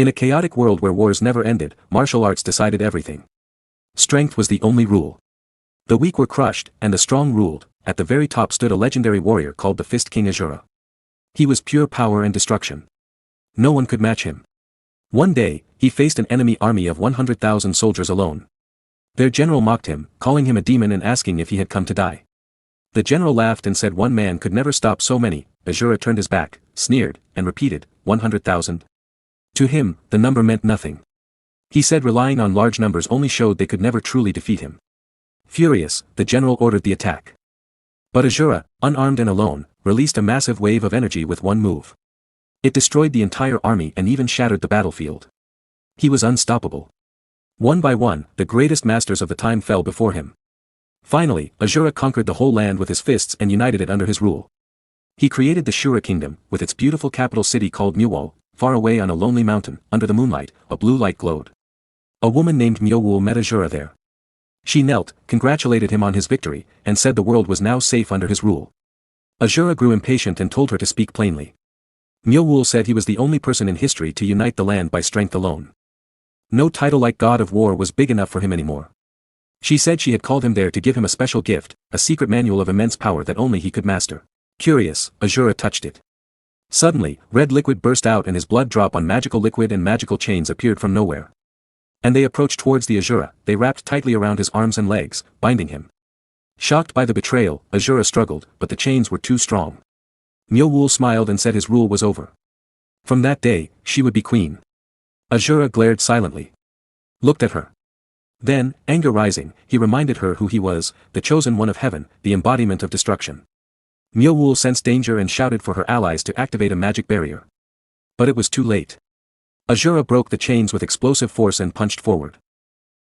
In a chaotic world where wars never ended, martial arts decided everything. Strength was the only rule. The weak were crushed, and the strong ruled. At the very top stood a legendary warrior called the Fist King Asura. He was pure power and destruction. No one could match him. One day, he faced an enemy army of 100,000 soldiers alone. Their general mocked him, calling him a demon and asking if he had come to die. The general laughed and said one man could never stop so many. Asura turned his back, sneered, and repeated, 100,000. To him, the number meant nothing. He said relying on large numbers only showed they could never truly defeat him. Furious, the general ordered the attack. But Asura, unarmed and alone, released a massive wave of energy with one move. It destroyed the entire army and even shattered the battlefield. He was unstoppable. One by one, the greatest masters of the time fell before him. Finally, Asura conquered the whole land with his fists and united it under his rule. He created the Shura kingdom, with its beautiful capital city called Manhwa. Far away on a lonely mountain, under the moonlight, a blue light glowed. A woman named Manhwa met Asura there. She knelt, congratulated him on his victory, and said the world was now safe under his rule. Asura grew impatient and told her to speak plainly. Manhwa said he was the only person in history to unite the land by strength alone. No title like God of War was big enough for him anymore. She said she had called him there to give him a special gift, a secret manual of immense power that only he could master. Curious, Asura touched it. Suddenly, red liquid burst out and his blood dropped on magical liquid and magical chains appeared from nowhere. And they approached towards the Asura, they wrapped tightly around his arms and legs, binding him. Shocked by the betrayal, Asura struggled, but the chains were too strong. Manhwa smiled and said his rule was over. From that day, she would be queen. Asura glared silently. Looked at her. Then, anger rising, he reminded her who he was, the chosen one of heaven, the embodiment of destruction. Manhwa sensed danger and shouted for her allies to activate a magic barrier. But it was too late. Asura broke the chains with explosive force and punched forward.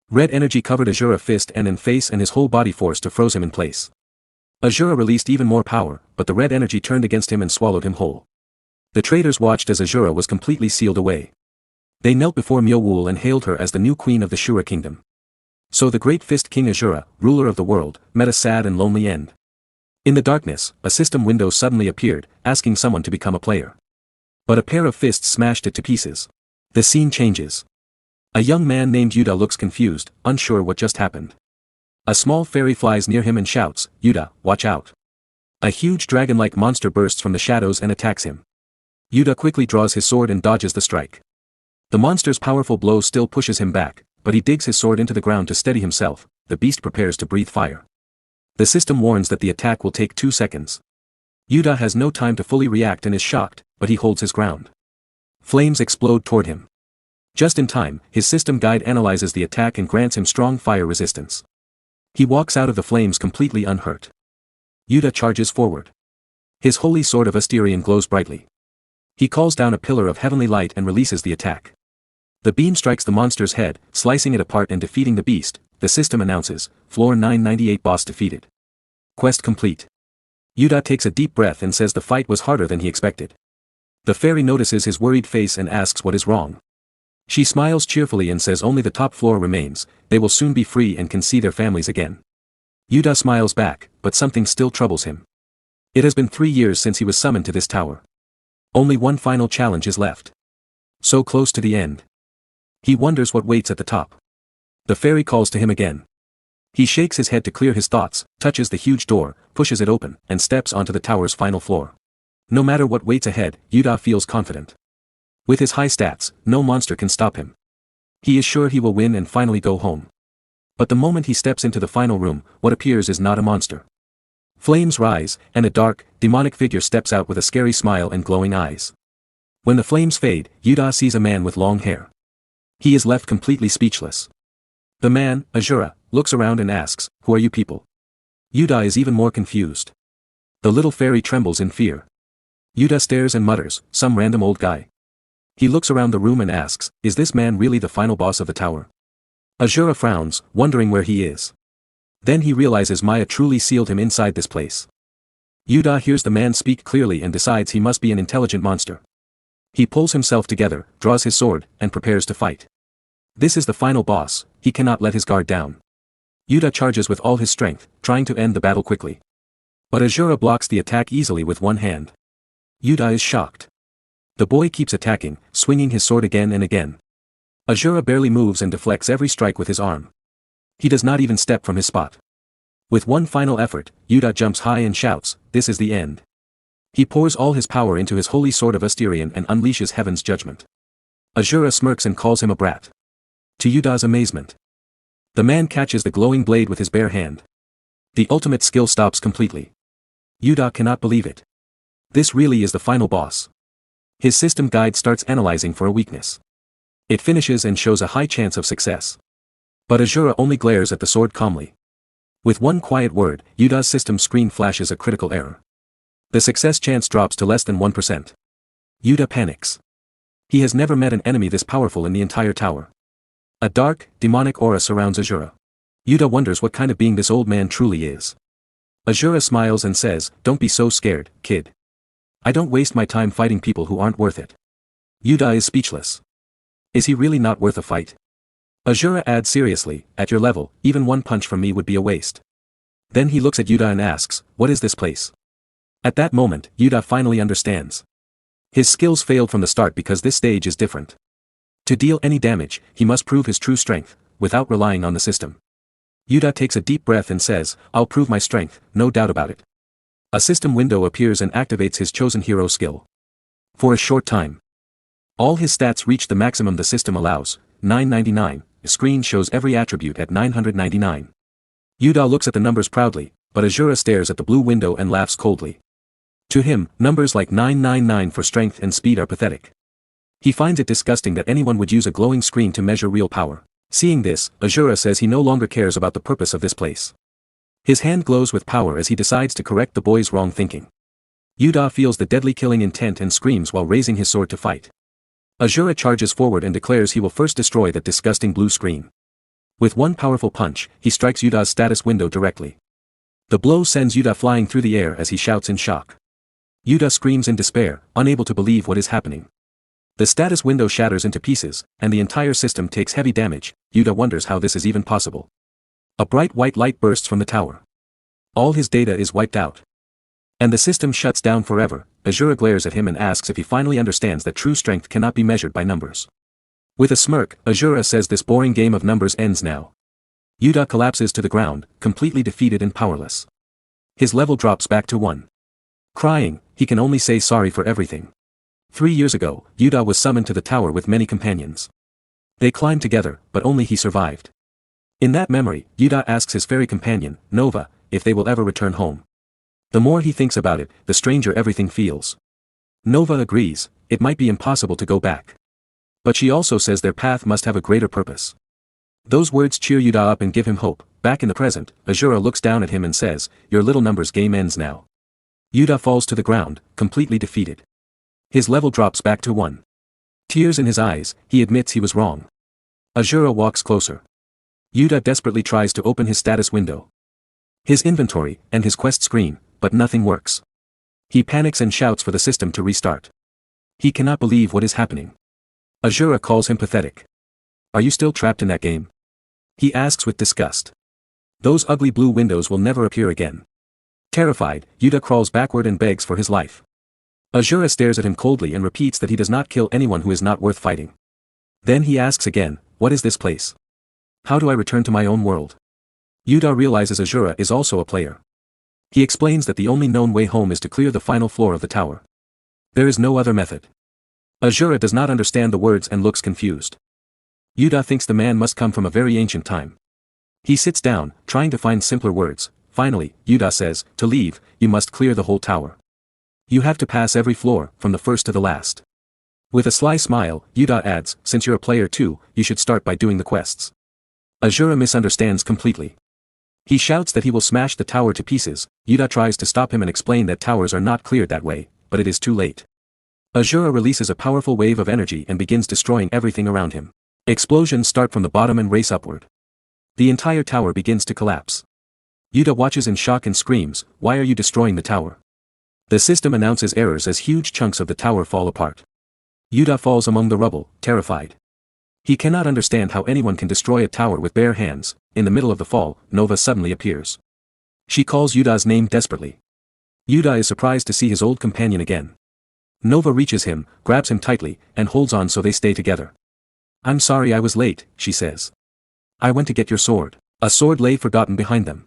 Red energy covered Asura's fist and in face and his whole body force to froze him in place. Asura released even more power, but the red energy turned against him and swallowed him whole. The traitors watched as Asura was completely sealed away. They knelt before Manhwa and hailed her as the new queen of the Shura kingdom. So the great Fist King Asura, ruler of the world, met a sad and lonely end. In the darkness, a system window suddenly appeared, asking someone to become a player. But a pair of fists smashed it to pieces. The scene changes. A young man named Yuda looks confused, unsure what just happened. A small fairy flies near him and shouts, Yuda, watch out. A huge dragon-like monster bursts from the shadows and attacks him. Yuda quickly draws his sword and dodges the strike. The monster's powerful blow still pushes him back, but he digs his sword into the ground to steady himself. The beast prepares to breathe fire. The system warns that the attack will take 2 seconds. Yuda has no time to fully react and is shocked, but he holds his ground. Flames explode toward him. Just in time, his system guide analyzes the attack and grants him strong fire resistance. He walks out of the flames completely unhurt. Yuda charges forward. His holy sword of Asterion glows brightly. He calls down a pillar of heavenly light and releases the attack. The beam strikes the monster's head, slicing it apart and defeating the beast. The system announces, Floor 998 boss defeated. Quest complete. Yuda takes a deep breath and says the fight was harder than he expected. The fairy notices his worried face and asks what is wrong. She smiles cheerfully and says only the top floor remains, they will soon be free and can see their families again. Yuda smiles back, but something still troubles him. It has been 3 years since he was summoned to this tower. Only one final challenge is left. So close to the end. He wonders what waits at the top. The fairy calls to him again. He shakes his head to clear his thoughts, touches the huge door, pushes it open, and steps onto the tower's final floor. No matter what waits ahead, Yuda feels confident. With his high stats, no monster can stop him. He is sure he will win and finally go home. But the moment he steps into the final room, what appears is not a monster. Flames rise, and a dark, demonic figure steps out with a scary smile and glowing eyes. When the flames fade, Yuda sees a man with long hair. He is left completely speechless. The man, Asura, looks around and asks, "Who are you people?" Yuda is even more confused. The little fairy trembles in fear. Yuda stares and mutters, "Some random old guy." He looks around the room and asks, "Is this man really the final boss of the tower?" Asura frowns, wondering where he is. Then he realizes Maya truly sealed him inside this place. Yuda hears the man speak clearly and decides he must be an intelligent monster. He pulls himself together, draws his sword, and prepares to fight. This is the final boss, he cannot let his guard down. Yuda charges with all his strength, trying to end the battle quickly. But Asura blocks the attack easily with one hand. Yuda is shocked. The boy keeps attacking, swinging his sword again and again. Asura barely moves and deflects every strike with his arm. He does not even step from his spot. With one final effort, Yuda jumps high and shouts, "This is the end." He pours all his power into his holy sword of Asterion and unleashes heaven's judgment. Asura smirks and calls him a brat. To Yuda's amazement, the man catches the glowing blade with his bare hand. The ultimate skill stops completely. Yuda cannot believe it. This really is the final boss. His system guide starts analyzing for a weakness. It finishes and shows a high chance of success. But Asura only glares at the sword calmly. With one quiet word, Yuda's system screen flashes a critical error. The success chance drops to less than 1%. Yuda panics. He has never met an enemy this powerful in the entire tower. A dark, demonic aura surrounds Asura. Yuda wonders what kind of being this old man truly is. Asura smiles and says, "Don't be so scared, kid. I don't waste my time fighting people who aren't worth it." Yuda is speechless. Is he really not worth a fight? Asura adds seriously, "At your level, even one punch from me would be a waste." Then he looks at Yuda and asks, "What is this place?" At that moment, Yuda finally understands. His skills failed from the start because this stage is different. To deal any damage, he must prove his true strength, without relying on the system. Yuda takes a deep breath and says, "I'll prove my strength, no doubt about it." A system window appears and activates his chosen hero skill. For a short time, all his stats reach the maximum the system allows, 999, the screen shows every attribute at 999. Yuda looks at the numbers proudly, but Asura stares at the blue window and laughs coldly. To him, numbers like 999 for strength and speed are pathetic. He finds it disgusting that anyone would use a glowing screen to measure real power. Seeing this, Asura says he no longer cares about the purpose of this place. His hand glows with power as he decides to correct the boy's wrong thinking. Yuda feels the deadly killing intent and screams while raising his sword to fight. Asura charges forward and declares he will first destroy that disgusting blue screen. With one powerful punch, he strikes Yuda's status window directly. The blow sends Yuda flying through the air as he shouts in shock. Yuda screams in despair, unable to believe what is happening. The status window shatters into pieces, and the entire system takes heavy damage. Yuda wonders how this is even possible. A bright white light bursts from the tower. All his data is wiped out. And the system shuts down forever. Asura glares at him and asks if he finally understands that true strength cannot be measured by numbers. With a smirk, Asura says this boring game of numbers ends now. Yuda collapses to the ground, completely defeated and powerless. His level drops back to 1. Crying, he can only say sorry for everything. 3 years ago, Yuda was summoned to the tower with many companions. They climbed together, but only he survived. In that memory, Yuda asks his fairy companion, Nova, if they will ever return home. The more he thinks about it, the stranger everything feels. Nova agrees, it might be impossible to go back. But she also says their path must have a greater purpose. Those words cheer Yuda up and give him hope. Back in the present, Asura looks down at him and says, "Your little numbers game ends now." Yuda falls to the ground, completely defeated. His level drops back to 1. Tears in his eyes, he admits he was wrong. Asura walks closer. Yuda desperately tries to open his status window. His inventory, and his quest screen, but nothing works. He panics and shouts for the system to restart. He cannot believe what is happening. Asura calls him pathetic. "Are you still trapped in that game?" he asks with disgust. Those ugly blue windows will never appear again. Terrified, Yuda crawls backward and begs for his life. Asura stares at him coldly and repeats that he does not kill anyone who is not worth fighting. Then he asks again, "What is this place? How do I return to my own world?" Yuda realizes Asura is also a player. He explains that the only known way home is to clear the final floor of the tower. There is no other method. Asura does not understand the words and looks confused. Yuda thinks the man must come from a very ancient time. He sits down, trying to find simpler words. Finally, Yuda says, "To leave, you must clear the whole tower. You have to pass every floor, from the first to the last." With a sly smile, Yuda adds, "Since you're a player too, you should start by doing the quests." Asura misunderstands completely. He shouts that he will smash the tower to pieces. Yuda tries to stop him and explain that towers are not cleared that way, but it is too late. Asura releases a powerful wave of energy and begins destroying everything around him. Explosions start from the bottom and race upward. The entire tower begins to collapse. Yuda watches in shock and screams, "Why are you destroying the tower?" The system announces errors as huge chunks of the tower fall apart. Yuda falls among the rubble, terrified. He cannot understand how anyone can destroy a tower with bare hands. In the middle of the fall, Nova suddenly appears. She calls Yuda's name desperately. Yuda is surprised to see his old companion again. Nova reaches him, grabs him tightly, and holds on so they stay together. I'm sorry I was late, she says. I went to get your sword. A sword lay forgotten behind them.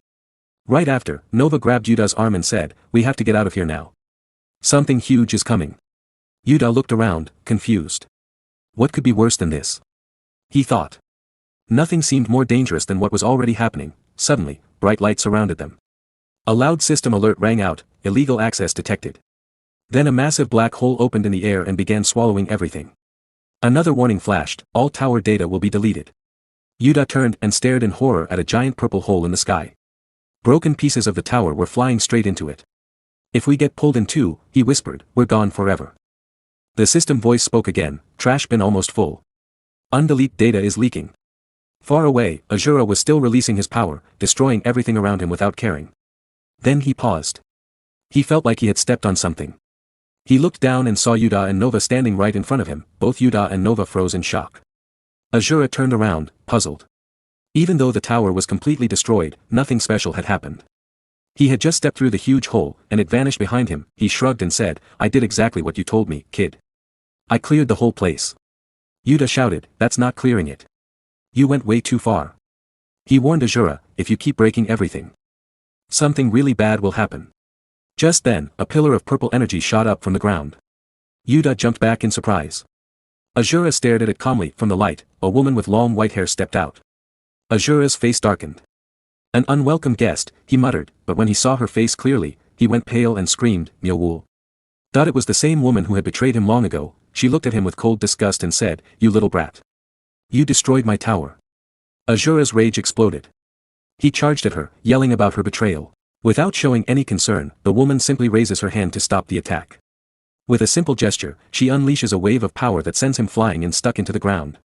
Right after, Nova grabbed Yuda's arm and said, we have to get out of here now. Something huge is coming. Yuda looked around, confused. What could be worse than this? He thought. Nothing seemed more dangerous than what was already happening. Suddenly, bright light surrounded them. A loud system alert rang out, illegal access detected. Then a massive black hole opened in the air and began swallowing everything. Another warning flashed, all tower data will be deleted. Yuda turned and stared in horror at a giant purple hole in the sky. Broken pieces of the tower were flying straight into it. If we get pulled in two, he whispered, we're gone forever. The system voice spoke again, trash bin almost full. Undelete data is leaking. Far away, Asura was still releasing his power, destroying everything around him without caring. Then he paused. He felt like he had stepped on something. He looked down and saw Yuda and Nova standing right in front of him. Both Yuda and Nova froze in shock. Asura turned around, puzzled. Even though the tower was completely destroyed, nothing special had happened. He had just stepped through the huge hole, and it vanished behind him. He shrugged and said, I did exactly what you told me, kid. I cleared the whole place. Yuda shouted, that's not clearing it. You went way too far. He warned Asura, if you keep breaking everything, something really bad will happen. Just then, a pillar of purple energy shot up from the ground. Yuda jumped back in surprise. Asura stared at it calmly. From the light, a woman with long white hair stepped out. Asura's face darkened. An unwelcome guest, he muttered, but when he saw her face clearly, he went pale and screamed, Myeowool. Thought it was the same woman who had betrayed him long ago. She looked at him with cold disgust and said, you little brat. You destroyed my tower. Asura's rage exploded. He charged at her, yelling about her betrayal. Without showing any concern, the woman simply raises her hand to stop the attack. With a simple gesture, she unleashes a wave of power that sends him flying and stuck into the ground.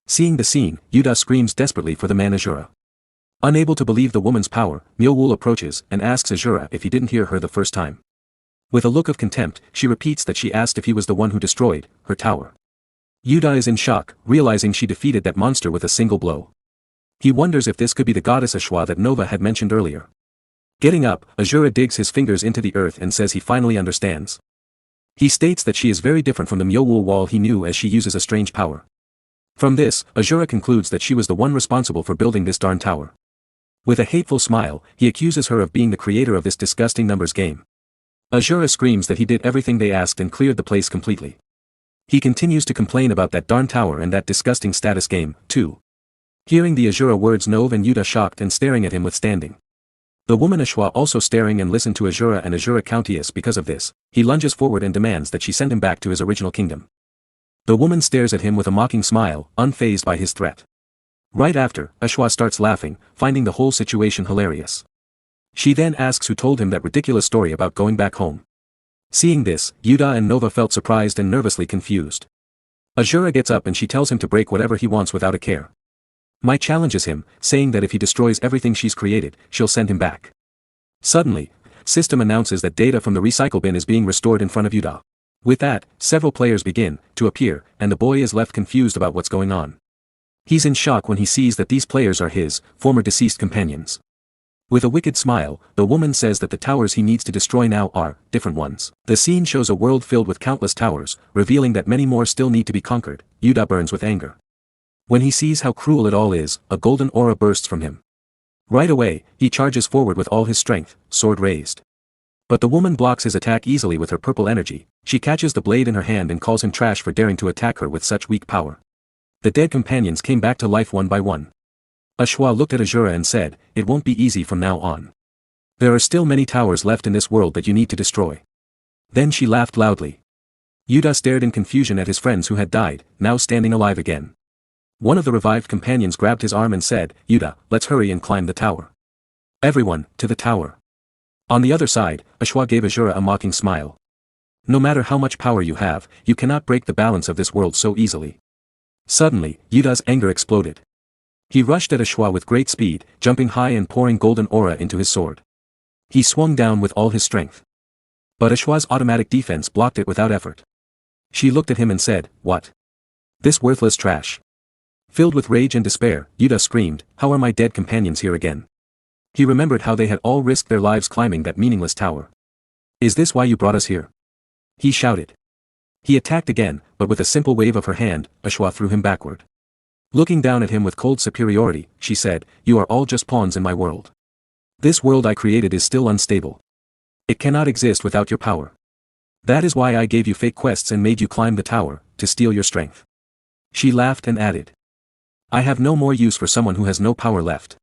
Seeing the scene, Yuda screams desperately for the man Asura. Unable to believe the woman's power, Myeowool approaches and asks Asura if he didn't hear her the first time. With a look of contempt, she repeats that she asked if he was the one who destroyed her tower. Yuda is in shock, realizing she defeated that monster with a single blow. He wonders if this could be the Goddess Eshua that Nova had mentioned earlier. Getting up, Asura digs his fingers into the earth and says he finally understands. He states that she is very different from the Myeowool wall he knew, as she uses a strange power. From this, Asura concludes that she was the one responsible for building this darn tower. With a hateful smile, he accuses her of being the creator of this disgusting numbers game. Asura screams that he did everything they asked and cleared the place completely. He continues to complain about that darn tower and that disgusting status game, too. Hearing the Asura words, Nova and Yuda shocked and staring at him withstanding. The woman Eshua also staring and listened to Asura and Asura Countess. Because of this, he lunges forward and demands that she send him back to his original kingdom. The woman stares at him with a mocking smile, unfazed by his threat. Right after, Eshua starts laughing, finding the whole situation hilarious. She then asks who told him that ridiculous story about going back home. Seeing this, Yuda and Nova felt surprised and nervously confused. Asura gets up and she tells him to break whatever he wants without a care. Mai challenges him, saying that if he destroys everything she's created, she'll send him back. Suddenly, system announces that data from the recycle bin is being restored in front of Yuda. With that, several players begin to appear, and the boy is left confused about what's going on. He's in shock when he sees that these players are his former deceased companions. With a wicked smile, the woman says that the towers he needs to destroy now are different ones. The scene shows a world filled with countless towers, revealing that many more still need to be conquered. Yuda burns with anger. When he sees how cruel it all is, a golden aura bursts from him. Right away, he charges forward with all his strength, sword raised. But the woman blocks his attack easily with her purple energy. She catches the blade in her hand and calls him trash for daring to attack her with such weak power. The dead companions came back to life one by one. Eshua looked at Asura and said, it won't be easy from now on. There are still many towers left in this world that you need to destroy. Then she laughed loudly. Yuda stared in confusion at his friends who had died, now standing alive again. One of the revived companions grabbed his arm and said, Yuda, let's hurry and climb the tower. Everyone, to the tower. On the other side, Eshua gave Asura a mocking smile. No matter how much power you have, you cannot break the balance of this world so easily. Suddenly, Yuda's anger exploded. He rushed at Eshua with great speed, jumping high and pouring golden aura into his sword. He swung down with all his strength. But Eshua's automatic defense blocked it without effort. She looked at him and said, what? This worthless trash. Filled with rage and despair, Yuda screamed, how are my dead companions here again? He remembered how they had all risked their lives climbing that meaningless tower. Is this why you brought us here? He shouted. He attacked again, but with a simple wave of her hand, Eshua threw him backward. Looking down at him with cold superiority, she said, "You are all just pawns in my world. This world I created is still unstable. It cannot exist without your power. That is why I gave you fake quests and made you climb the tower, to steal your strength." She laughed and added, "I have no more use for someone who has no power left."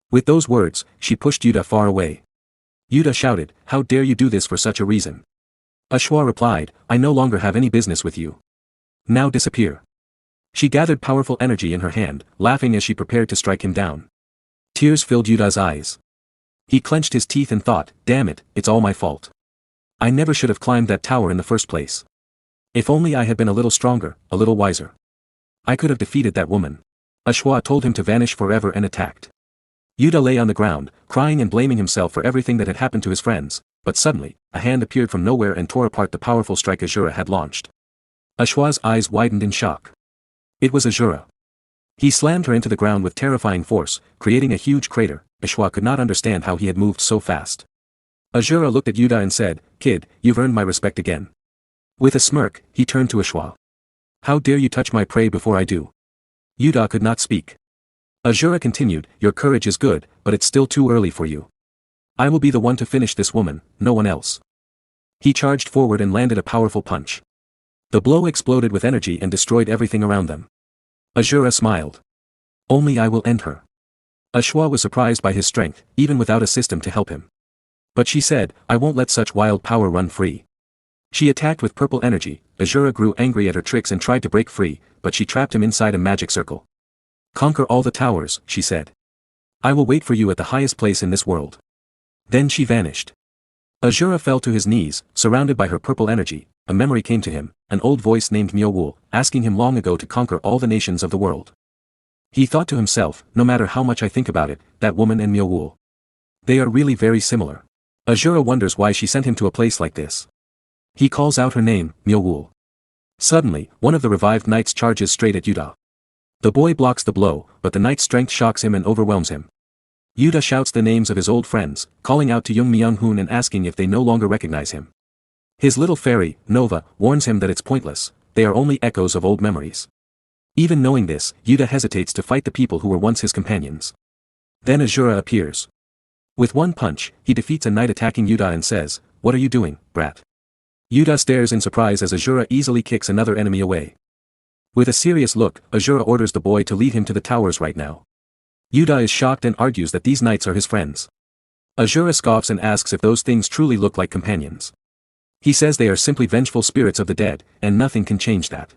With those words, she pushed Yuta far away. Yuta shouted, "How dare you do this for such a reason?" Eshua replied, "I no longer have any business with you. Now disappear." She gathered powerful energy in her hand, laughing as she prepared to strike him down. Tears filled Yuta's eyes. He clenched his teeth and thought, "Damn it, it's all my fault. I never should have climbed that tower in the first place. If only I had been a little stronger, a little wiser. I could have defeated that woman." Eshua told him to vanish forever and attacked. Yuta lay on the ground, crying and blaming himself for everything that had happened to his friends, but suddenly, a hand appeared from nowhere and tore apart the powerful strike Asura had launched. Eshua's eyes widened in shock. It was Asura. He slammed her into the ground with terrifying force, creating a huge crater. Eshua could not understand how he had moved so fast. Asura looked at Yuta and said, "Kid, you've earned my respect again." With a smirk, he turned to Eshua. "How dare you touch my prey before I do?" Yuta could not speak. Asura continued, "Your courage is good, but it's still too early for you. I will be the one to finish this woman, no one else." He charged forward and landed a powerful punch. The blow exploded with energy and destroyed everything around them. Asura smiled. "Only I will end her." Eshua was surprised by his strength, even without a system to help him. But she said, "I won't let such wild power run free." She attacked with purple energy. Asura grew angry at her tricks and tried to break free, but she trapped him inside a magic circle. "Conquer all the towers," she said. "I will wait for you at the highest place in this world." Then she vanished. Asura fell to his knees, surrounded by her purple energy. A memory came to him, an old voice named Myeowul, asking him long ago to conquer all the nations of the world. He thought to himself, no matter how much I think about it, that woman and Myeowul. They are really very similar. Asura wonders why she sent him to a place like this. He calls out her name, Myeowul. Suddenly, one of the revived knights charges straight at Yuta. The boy blocks the blow, but the knight's strength shocks him and overwhelms him. Yuta shouts the names of his old friends, calling out to Young Myung-hoon and asking if they no longer recognize him. His little fairy, Nova, warns him that it's pointless, they are only echoes of old memories. Even knowing this, Yuta hesitates to fight the people who were once his companions. Then Asura appears. With one punch, he defeats a knight attacking Yuta and says, "What are you doing, brat?" Yuta stares in surprise as Asura easily kicks another enemy away. With a serious look, Asura orders the boy to lead him to the towers right now. Yuta is shocked and argues that these knights are his friends. Asura scoffs and asks if those things truly look like companions. He says they are simply vengeful spirits of the dead, and nothing can change that.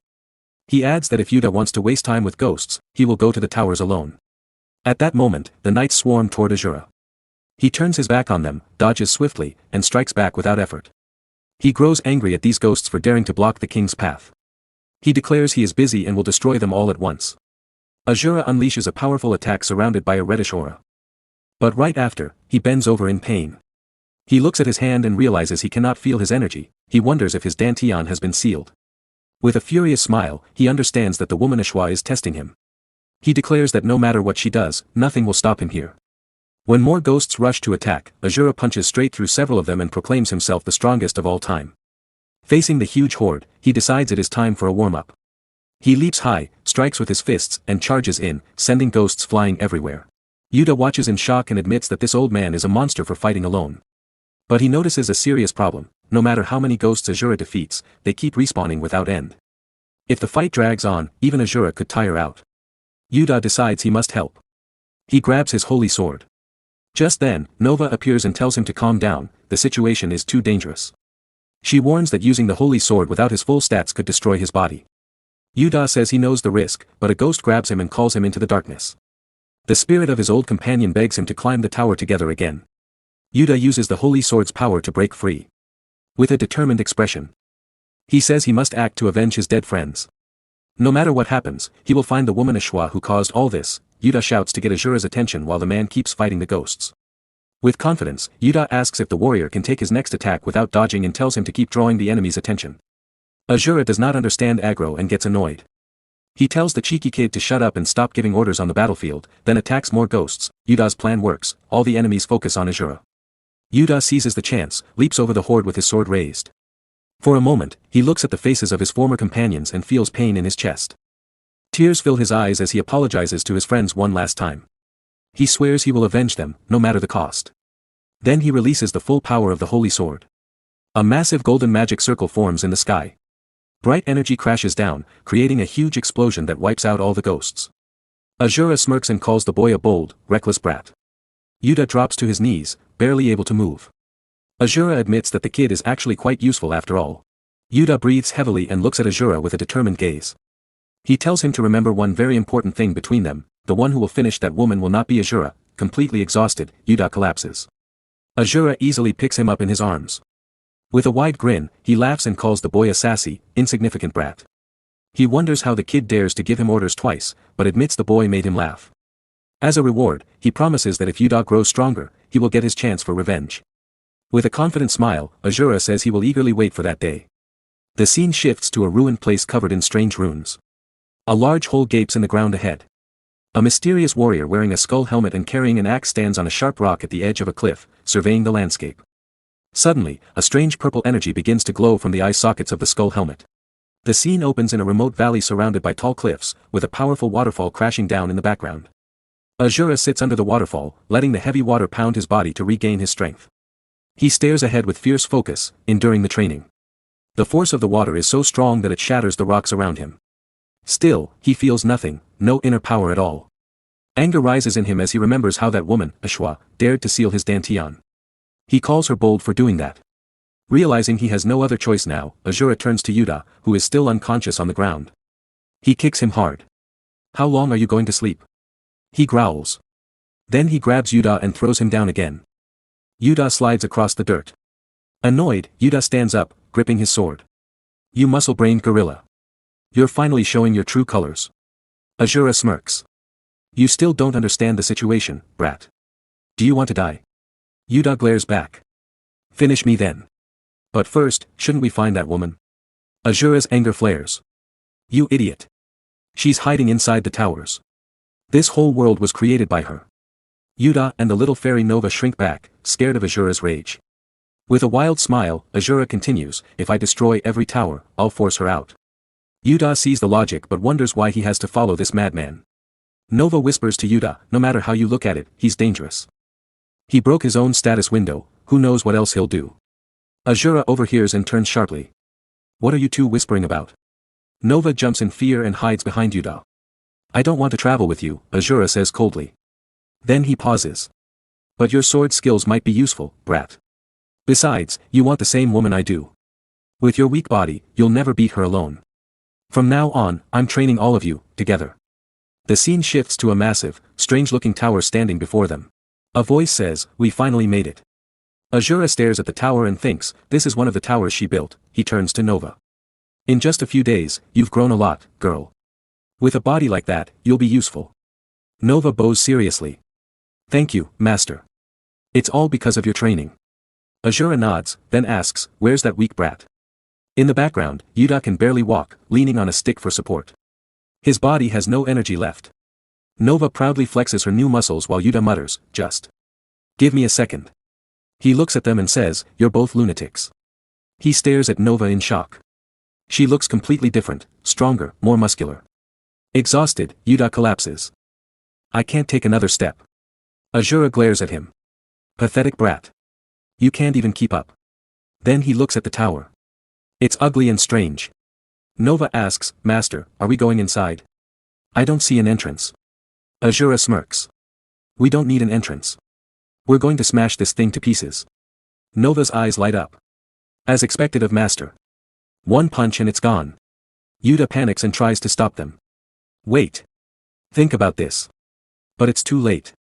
He adds that if Yuta wants to waste time with ghosts, he will go to the towers alone. At that moment, the knights swarm toward Asura. He turns his back on them, dodges swiftly, and strikes back without effort. He grows angry at these ghosts for daring to block the king's path. He declares he is busy and will destroy them all at once. Asura unleashes a powerful attack surrounded by a reddish aura. But right after, he bends over in pain. He looks at his hand and realizes he cannot feel his energy. He wonders if his dantian has been sealed. With a furious smile, he understands that the woman Eshua is testing him. He declares that no matter what she does, nothing will stop him here. When more ghosts rush to attack, Asura punches straight through several of them and proclaims himself the strongest of all time. Facing the huge horde, he decides it is time for a warm-up. He leaps high, strikes with his fists, and charges in, sending ghosts flying everywhere. Yuta watches in shock and admits that this old man is a monster for fighting alone. But he notices a serious problem: no matter how many ghosts Asura defeats, they keep respawning without end. If the fight drags on, even Asura could tire out. Yuta decides he must help. He grabs his holy sword. Just then, Nova appears and tells him to calm down, the situation is too dangerous. She warns that using the holy sword without his full stats could destroy his body. Yuta says he knows the risk, but a ghost grabs him and calls him into the darkness. The spirit of his old companion begs him to climb the tower together again. Yuta uses the holy sword's power to break free. With a determined expression. He says he must act to avenge his dead friends. No matter what happens, he will find the woman Eshua who caused all this. Yuta shouts to get Asura's attention while the man keeps fighting the ghosts. With confidence, Yuta asks if the warrior can take his next attack without dodging and tells him to keep drawing the enemy's attention. Asura does not understand aggro and gets annoyed. He tells the cheeky kid to shut up and stop giving orders on the battlefield, then attacks more ghosts. Yuta's plan works, all the enemies focus on Asura. Yuta seizes the chance, leaps over the horde with his sword raised. For a moment, he looks at the faces of his former companions and feels pain in his chest. Tears fill his eyes as he apologizes to his friends one last time. He swears he will avenge them, no matter the cost. Then he releases the full power of the holy sword. A massive golden magic circle forms in the sky. Bright energy crashes down, creating a huge explosion that wipes out all the ghosts. Asura smirks and calls the boy a bold, reckless brat. Yuta drops to his knees, barely able to move. Asura admits that the kid is actually quite useful after all. Yuta breathes heavily and looks at Asura with a determined gaze. He tells him to remember one very important thing between them: the one who will finish that woman will not be Asura. Completely exhausted, Yuta collapses. Asura easily picks him up in his arms. With a wide grin, he laughs and calls the boy a sassy, insignificant brat. He wonders how the kid dares to give him orders twice, but admits the boy made him laugh. As a reward, he promises that if Yuta grows stronger, he will get his chance for revenge. With a confident smile, Asura says he will eagerly wait for that day. The scene shifts to a ruined place covered in strange runes. A large hole gapes in the ground ahead. A mysterious warrior wearing a skull helmet and carrying an axe stands on a sharp rock at the edge of a cliff, surveying the landscape. Suddenly, a strange purple energy begins to glow from the eye sockets of the skull helmet. The scene opens in a remote valley surrounded by tall cliffs, with a powerful waterfall crashing down in the background. Asura sits under the waterfall, letting the heavy water pound his body to regain his strength. He stares ahead with fierce focus, enduring the training. The force of the water is so strong that it shatters the rocks around him. Still, he feels nothing, no inner power at all. Anger rises in him as he remembers how that woman, Eshua, dared to seal his dantian. He calls her bold for doing that. Realizing he has no other choice now, Asura turns to Yuta, who is still unconscious on the ground. He kicks him hard. "How long are you going to sleep?" he growls. Then he grabs Yuta and throws him down again. Yuta slides across the dirt. Annoyed, Yuta stands up, gripping his sword. "You muscle-brained gorilla. You're finally showing your true colors." Asura smirks. "You still don't understand the situation, brat. Do you want to die?" Yuta glares back. "Finish me then. But first, shouldn't we find that woman?" Asura's anger flares. "You idiot. She's hiding inside the towers. This whole world was created by her." Yuta and the little fairy Nova shrink back, scared of Asura's rage. With a wild smile, Asura continues, "If I destroy every tower, I'll force her out." Yuta sees the logic but wonders why he has to follow this madman. Nova whispers to Yuta, "No matter how you look at it, he's dangerous. He broke his own status window, who knows what else he'll do." Asura overhears and turns sharply. "What are you two whispering about?" Nova jumps in fear and hides behind Yuta. "I don't want to travel with you," Asura says coldly. Then he pauses. "But your sword skills might be useful, brat. Besides, you want the same woman I do. With your weak body, you'll never beat her alone. From now on, I'm training all of you, together." The scene shifts to a massive, strange-looking tower standing before them. A voice says, "We finally made it." Asura stares at the tower and thinks, this is one of the towers she built. He turns to Nova. "In just a few days, you've grown a lot, girl. With a body like that, you'll be useful." Nova bows seriously. "Thank you, master. It's all because of your training." Asura nods, then asks, "Where's that weak brat?" In the background, Yuta can barely walk, leaning on a stick for support. His body has no energy left. Nova proudly flexes her new muscles while Yuta mutters, "Just give me a second." He looks at them and says, "You're both lunatics." He stares at Nova in shock. She looks completely different, stronger, more muscular. Exhausted, Yuta collapses. "I can't take another step." Asura glares at him. "Pathetic brat. You can't even keep up." Then he looks at the tower. It's ugly and strange. Nova asks, "Master, are we going inside?" "I don't see an entrance." Asura smirks. "We don't need an entrance. We're going to smash this thing to pieces." Nova's eyes light up. As expected of Master. One punch and it's gone. Yuta panics and tries to stop them. "Wait. Think about this." But it's too late.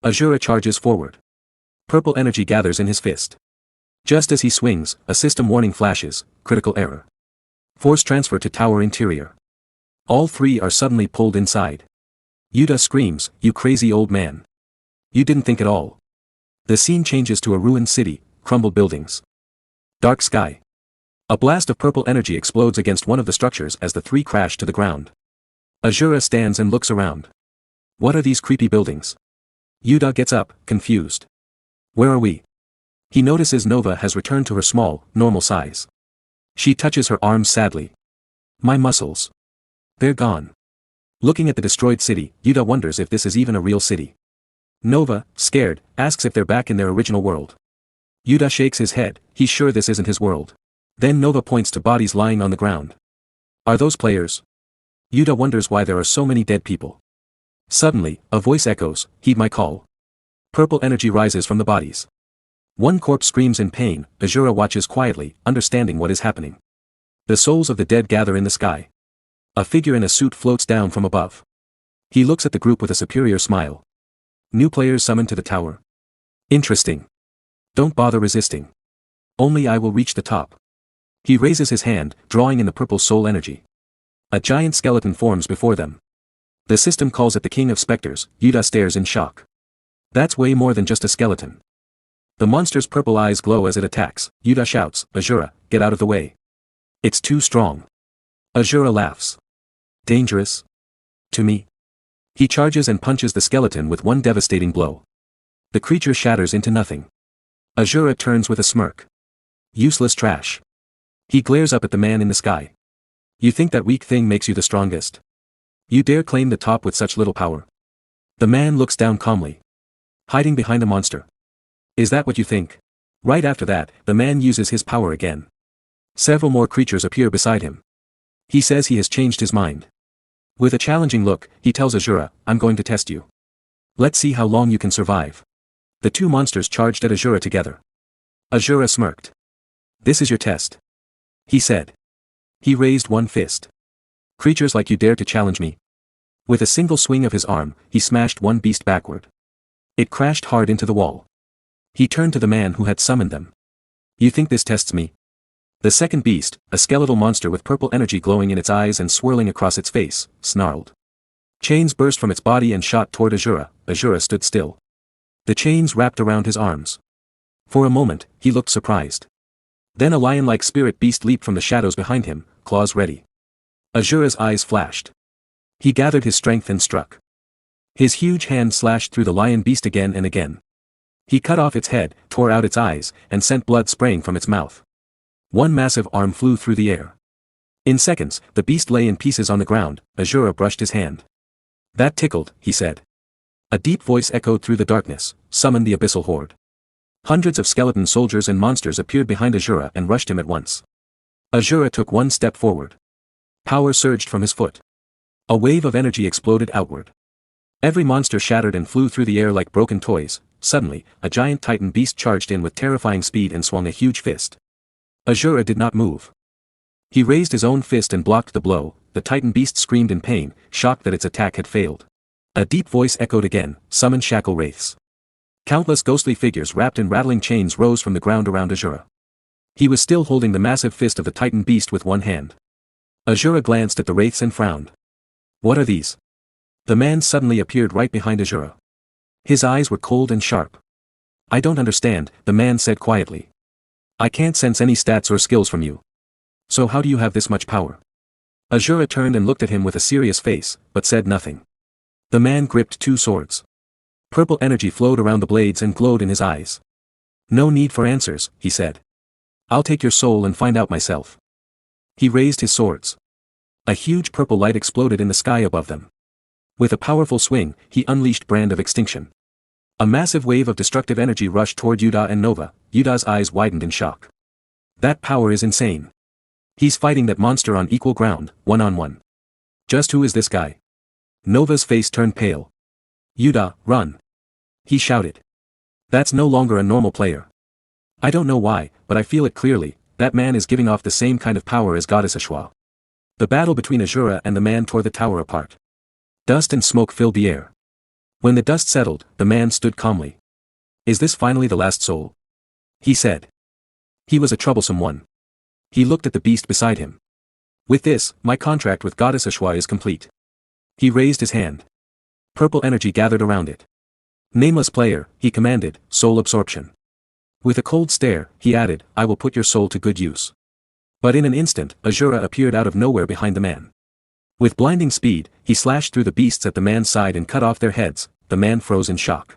Asura charges forward. Purple energy gathers in his fist. Just as he swings, a system warning flashes, "Critical error. Force transfer to tower interior." All three are suddenly pulled inside. Yuta screams, "You crazy old man. You didn't think at all." The scene changes to a ruined city, crumbled buildings. Dark sky. A blast of purple energy explodes against one of the structures as the three crash to the ground. Asura stands and looks around. What are these creepy buildings? Yuta gets up, confused. Where are we? He notices Nova has returned to her small, normal size. She touches her arms sadly. My muscles. They're gone. Looking at the destroyed city, Yuta wonders if this is even a real city. Nova, scared, asks if they're back in their original world. Yuta shakes his head, he's sure this isn't his world. Then Nova points to bodies lying on the ground. Are those players? Yuta wonders why there are so many dead people. Suddenly, a voice echoes, heed my call. Purple energy rises from the bodies. One corpse screams in pain, Asura watches quietly, understanding what is happening. The souls of the dead gather in the sky. A figure in a suit floats down from above. He looks at the group with a superior smile. New players summoned to the tower. Interesting. Don't bother resisting. Only I will reach the top. He raises his hand, drawing in the purple soul energy. A giant skeleton forms before them. The system calls it the King of Spectres. Yuta stares in shock. That's way more than just a skeleton. The monster's purple eyes glow as it attacks. Yuta shouts, Asura, get out of the way. It's too strong. Asura laughs. Dangerous? To me? He charges and punches the skeleton with one devastating blow. The creature shatters into nothing. Asura turns with a smirk. Useless trash. He glares up at the man in the sky. You think that weak thing makes you the strongest? You dare claim the top with such little power? The man looks down calmly. Hiding behind a monster. Is that what you think? Right after that, the man uses his power again. Several more creatures appear beside him. He says he has changed his mind. With a challenging look, he tells Asura, I'm going to test you. Let's see how long you can survive. The two monsters charged at Asura together. Asura smirked. This is your test. He said. He raised one fist. Creatures like you dare to challenge me. With a single swing of his arm, he smashed one beast backward. It crashed hard into the wall. He turned to the man who had summoned them. You think this tests me? The second beast, a skeletal monster with purple energy glowing in its eyes and swirling across its face, snarled. Chains burst from its body and shot toward Asura. Asura stood still. The chains wrapped around his arms. For a moment, he looked surprised. Then a lion-like spirit beast leaped from the shadows behind him, claws ready. Asura's eyes flashed. He gathered his strength and struck. His huge hand slashed through the lion beast again and again. He cut off its head, tore out its eyes, and sent blood spraying from its mouth. One massive arm flew through the air. In seconds, the beast lay in pieces on the ground. Asura brushed his hand. That tickled, he said. A deep voice echoed through the darkness, summon the abyssal horde. Hundreds of skeleton soldiers and monsters appeared behind Asura and rushed him at once. Asura took one step forward. Power surged from his foot. A wave of energy exploded outward. Every monster shattered and flew through the air like broken toys. Suddenly, a giant titan beast charged in with terrifying speed and swung a huge fist. Asura did not move. He raised his own fist and blocked the blow. The titan beast screamed in pain, shocked that its attack had failed. A deep voice echoed again, summon shackle wraiths. Countless ghostly figures wrapped in rattling chains rose from the ground around Asura. He was still holding the massive fist of the titan beast with one hand. Asura glanced at the wraiths and frowned. What are these? The man suddenly appeared right behind Asura. His eyes were cold and sharp. I don't understand, the man said quietly. I can't sense any stats or skills from you. So how do you have this much power? Asura turned and looked at him with a serious face, but said nothing. The man gripped two swords. Purple energy flowed around the blades and glowed in his eyes. No need for answers, he said. I'll take your soul and find out myself. He raised his swords. A huge purple light exploded in the sky above them. With a powerful swing, he unleashed Brand of Extinction. A massive wave of destructive energy rushed toward Yuta and Nova. Yuta's eyes widened in shock. That power is insane. He's fighting that monster on equal ground, one-on-one. Just who is this guy? Nova's face turned pale. Yuta, run. He shouted. That's no longer a normal player. I don't know why, but I feel it clearly, that man is giving off the same kind of power as Goddess Eshua. The battle between Asura and the man tore the tower apart. Dust and smoke filled the air. When the dust settled, the man stood calmly. Is this finally the last soul? He said. He was a troublesome one. He looked at the beast beside him. With this, my contract with Goddess Eshua is complete. He raised his hand. Purple energy gathered around it. Nameless player, he commanded, soul absorption. With a cold stare, he added, I will put your soul to good use. But in an instant, Asura appeared out of nowhere behind the man. With blinding speed, he slashed through the beasts at the man's side and cut off their heads. The man froze in shock.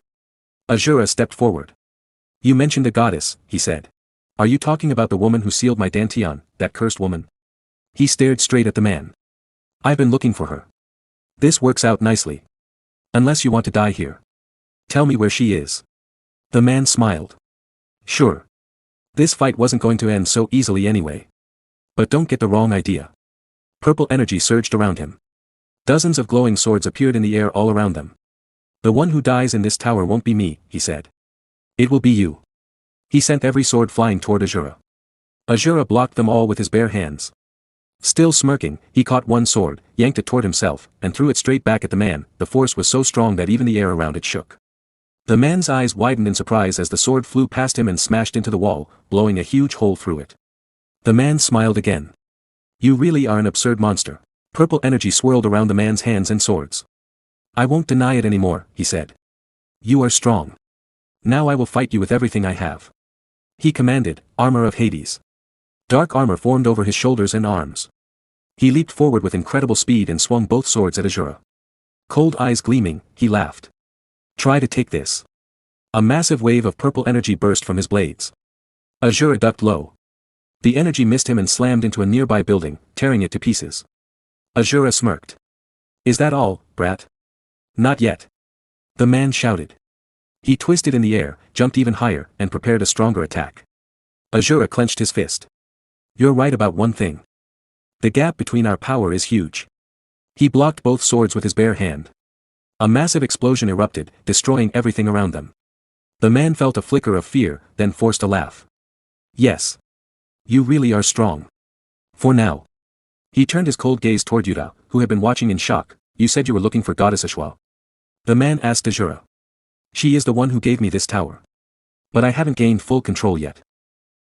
Asura stepped forward. You mentioned a goddess, he said. Are you talking about the woman who sealed my dantian, that cursed woman? He stared straight at the man. I've been looking for her. This works out nicely. Unless you want to die here. Tell me where she is. The man smiled. Sure. This fight wasn't going to end so easily anyway. But don't get the wrong idea. Purple energy surged around him. Dozens of glowing swords appeared in the air all around them. The one who dies in this tower won't be me, he said. It will be you. He sent every sword flying toward Asura. Asura blocked them all with his bare hands. Still smirking, he caught one sword, yanked it toward himself, and threw it straight back at the man. The force was so strong that even the air around it shook. The man's eyes widened in surprise as the sword flew past him and smashed into the wall, blowing a huge hole through it. The man smiled again. You really are an absurd monster. Purple energy swirled around the man's hands and swords. I won't deny it anymore, he said. You are strong. Now I will fight you with everything I have. He commanded, armor of Hades. Dark armor formed over his shoulders and arms. He leaped forward with incredible speed and swung both swords at Asura. Cold eyes gleaming, he laughed. Try to take this. A massive wave of purple energy burst from his blades. Asura ducked low. The energy missed him and slammed into a nearby building, tearing it to pieces. Asura smirked. Is that all, brat? Not yet. The man shouted. He twisted in the air, jumped even higher, and prepared a stronger attack. Asura clenched his fist. You're right about one thing. The gap between our power is huge. He blocked both swords with his bare hand. A massive explosion erupted, destroying everything around them. The man felt a flicker of fear, then forced a laugh. Yes. You really are strong. For now. He turned his cold gaze toward Yuta, who had been watching in shock. You said you were looking for Goddess Eshua. The man asked Asura. She is the one who gave me this tower. But I haven't gained full control yet.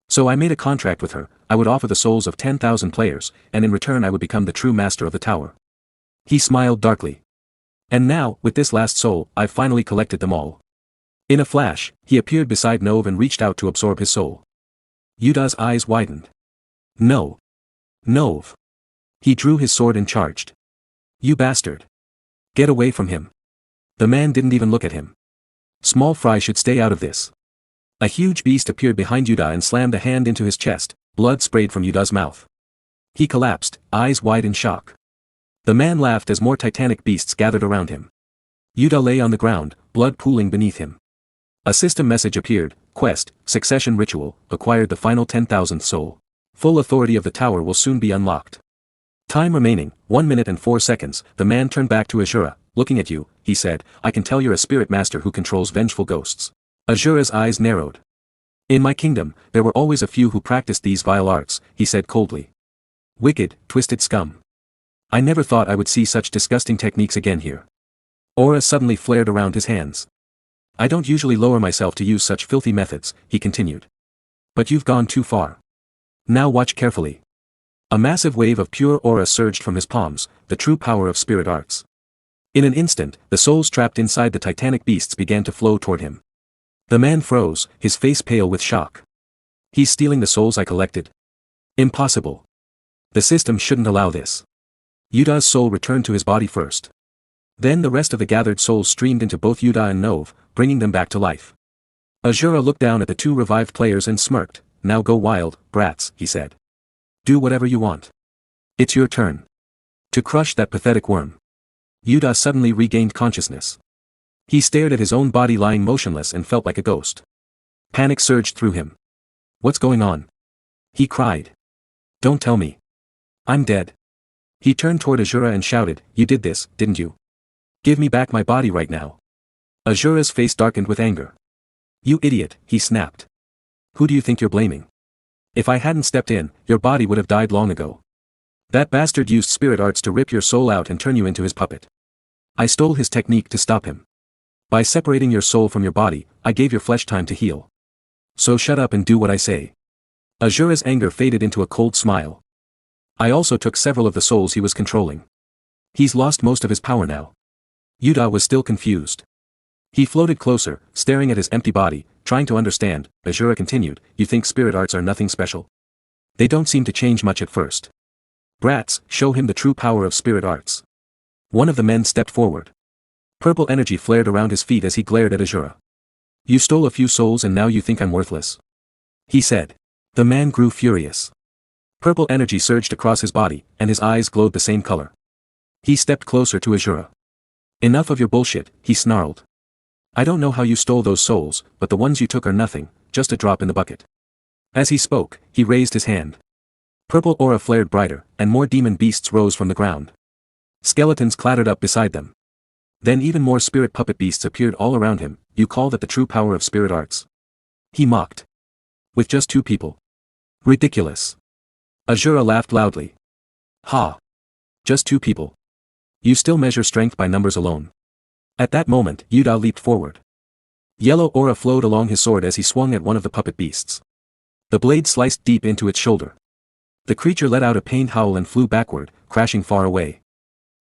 So I made a contract with her. I would offer the souls of 10,000 players, and in return I would become the true master of the tower. He smiled darkly. And now, with this last soul, I've finally collected them all. In a flash, he appeared beside Nove and reached out to absorb his soul. Yuta's eyes widened. No. Nove. He drew his sword and charged. You bastard. Get away from him. The man didn't even look at him. Small fry should stay out of this. A huge beast appeared behind Yuta and slammed a hand into his chest. Blood sprayed from Yuta's mouth. He collapsed, eyes wide in shock. The man laughed as more titanic beasts gathered around him. Yuta lay on the ground, blood pooling beneath him. A system message appeared. Quest, succession ritual, acquired the final 10,000th soul. Full authority of the tower will soon be unlocked. Time remaining, 1 minute and 4 seconds. The man turned back to Asura. Looking at you, he said, I can tell you're a spirit master who controls vengeful ghosts. Asura's eyes narrowed. In my kingdom, there were always a few who practiced these vile arts, he said coldly. Wicked, twisted scum. I never thought I would see such disgusting techniques again here. Aura suddenly flared around his hands. I don't usually lower myself to use such filthy methods, he continued. But you've gone too far. Now watch carefully. A massive wave of pure aura surged from his palms, the true power of spirit arts. In an instant, the souls trapped inside the titanic beasts began to flow toward him. The man froze, his face pale with shock. He's stealing the souls I collected? Impossible. The system shouldn't allow this. Yuta's soul returned to his body first. Then the rest of the gathered souls streamed into both Yuta and Nove, bringing them back to life. Asura looked down at the two revived players and smirked. Now go wild, brats, he said. Do whatever you want. It's your turn. To crush that pathetic worm. Yuta suddenly regained consciousness. He stared at his own body lying motionless and felt like a ghost. Panic surged through him. What's going on? He cried. Don't tell me. I'm dead. He turned toward Asura and shouted, You did this, didn't you? Give me back my body right now. Asura's face darkened with anger. You idiot, he snapped. Who do you think you're blaming? If I hadn't stepped in, your body would have died long ago. That bastard used spirit arts to rip your soul out and turn you into his puppet. I stole his technique to stop him. By separating your soul from your body, I gave your flesh time to heal. So shut up and do what I say. Asura's anger faded into a cold smile. I also took several of the souls he was controlling. He's lost most of his power now. Yuta was still confused. He floated closer, staring at his empty body, trying to understand. Asura continued, You think spirit arts are nothing special? They don't seem to change much at first. Brats, show him the true power of spirit arts. One of the men stepped forward. Purple energy flared around his feet as he glared at Asura. You stole a few souls and now you think I'm worthless? He said. The man grew furious. Purple energy surged across his body, and his eyes glowed the same color. He stepped closer to Asura. Enough of your bullshit, he snarled. I don't know how you stole those souls, but the ones you took are nothing, just a drop in the bucket. As he spoke, he raised his hand. Purple aura flared brighter, and more demon beasts rose from the ground. Skeletons clattered up beside them. Then even more spirit puppet beasts appeared all around him. You call that the true power of spirit arts? He mocked. With just 2 people? Ridiculous. Asura laughed loudly. Ha! Just 2 people. You still measure strength by numbers alone. At that moment, Yuda leaped forward. Yellow aura flowed along his sword as he swung at one of the puppet beasts. The blade sliced deep into its shoulder. The creature let out a pained howl and flew backward, crashing far away.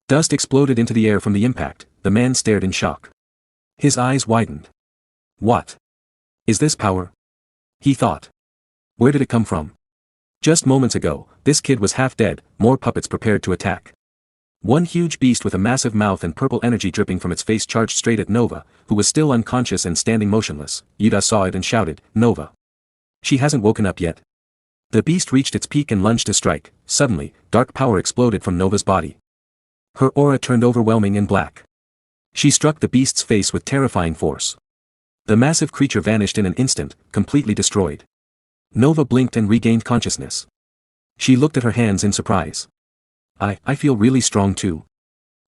Dust exploded into the air from the impact. The man stared in shock. His eyes widened. What? Is this power? He thought. Where did it come from? Just moments ago, this kid was half dead, more puppets prepared to attack. One huge beast with a massive mouth and purple energy dripping from its face charged straight at Nova, who was still unconscious and standing motionless. Yuda saw it and shouted, Nova. She hasn't woken up yet. The beast reached its peak and lunged to strike. Suddenly, dark power exploded from Nova's body. Her aura turned overwhelming and black. She struck the beast's face with terrifying force. The massive creature vanished in an instant, completely destroyed. Nova blinked and regained consciousness. She looked at her hands in surprise. I feel really strong too.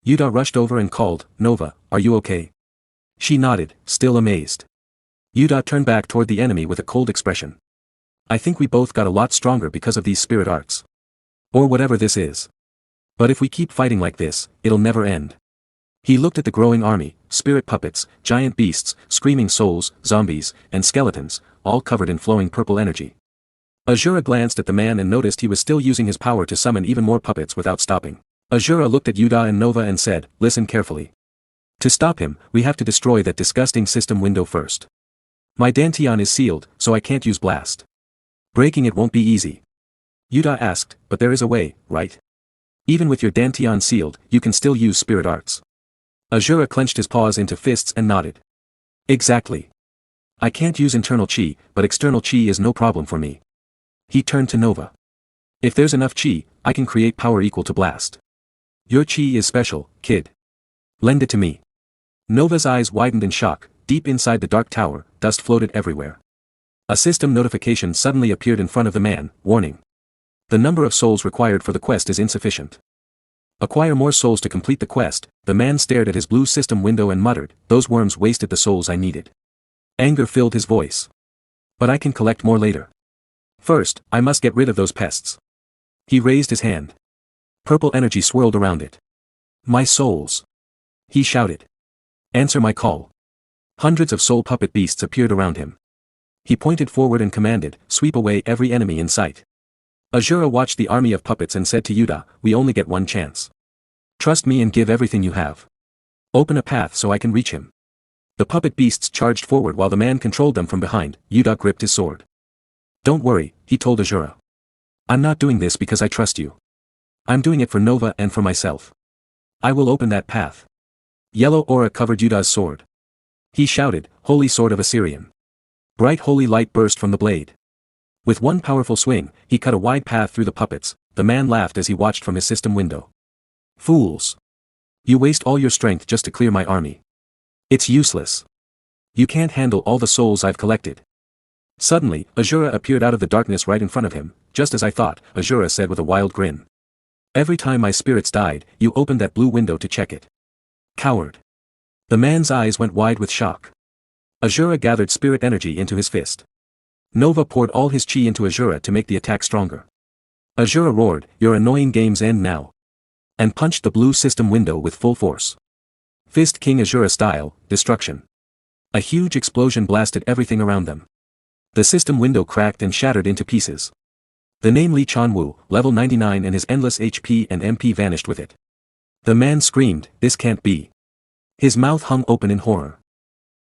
Yuda rushed over and called, Nova, are you okay? She nodded, still amazed. Yuda turned back toward the enemy with a cold expression. I think we both got a lot stronger because of these spirit arts. Or whatever this is. But if we keep fighting like this, it'll never end. He looked at the growing army, spirit puppets, giant beasts, screaming souls, zombies, and skeletons, all covered in flowing purple energy. Asura glanced at the man and noticed he was still using his power to summon even more puppets without stopping. Asura looked at Yuda and Nova and said, listen carefully. To stop him, we have to destroy that disgusting system window first. My dantian is sealed, so I can't use blast. Breaking it won't be easy. Yuda asked, but there is a way, right? Even with your dantian sealed, you can still use spirit arts. Asura clenched his paws into fists and nodded. Exactly. I can't use internal chi, but external chi is no problem for me. He turned to Nova. If there's enough chi, I can create power equal to blast. Your chi is special, kid. Lend it to me. Nova's eyes widened in shock. Deep inside the dark tower, dust floated everywhere. A system notification suddenly appeared in front of the man, warning. The number of souls required for the quest is insufficient. Acquire more souls to complete the quest. The man stared at his blue system window and muttered, those worms wasted the souls I needed. Anger filled his voice. But I can collect more later. First, I must get rid of those pests. He raised his hand. Purple energy swirled around it. My souls. He shouted. Answer my call. Hundreds of soul puppet beasts appeared around him. He pointed forward and commanded, sweep away every enemy in sight. Asura watched the army of puppets and said to Yuda, we only get one chance. Trust me and give everything you have. Open a path so I can reach him. The puppet beasts charged forward while the man controlled them from behind. Yuda gripped his sword. Don't worry, he told Asura. I'm not doing this because I trust you. I'm doing it for Nova and for myself. I will open that path. Yellow aura covered Yuda's sword. He shouted, Holy Sword of Assyrian. Bright holy light burst from the blade. With one powerful swing, he cut a wide path through the puppets. The man laughed as he watched from his system window. Fools. You waste all your strength just to clear my army. It's useless. You can't handle all the souls I've collected. Suddenly, Asura appeared out of the darkness right in front of him. Just as I thought, Asura said with a wild grin. Every time my spirits died, you opened that blue window to check it. Coward. The man's eyes went wide with shock. Asura gathered spirit energy into his fist. Nova poured all his chi into Asura to make the attack stronger. Asura roared, your annoying games end now. And punched the blue system window with full force. Fist King Asura style, destruction. A huge explosion blasted everything around them. The system window cracked and shattered into pieces. The name Lee Chanwoo, level 99 and his endless HP and MP vanished with it. The man screamed, this can't be. His mouth hung open in horror.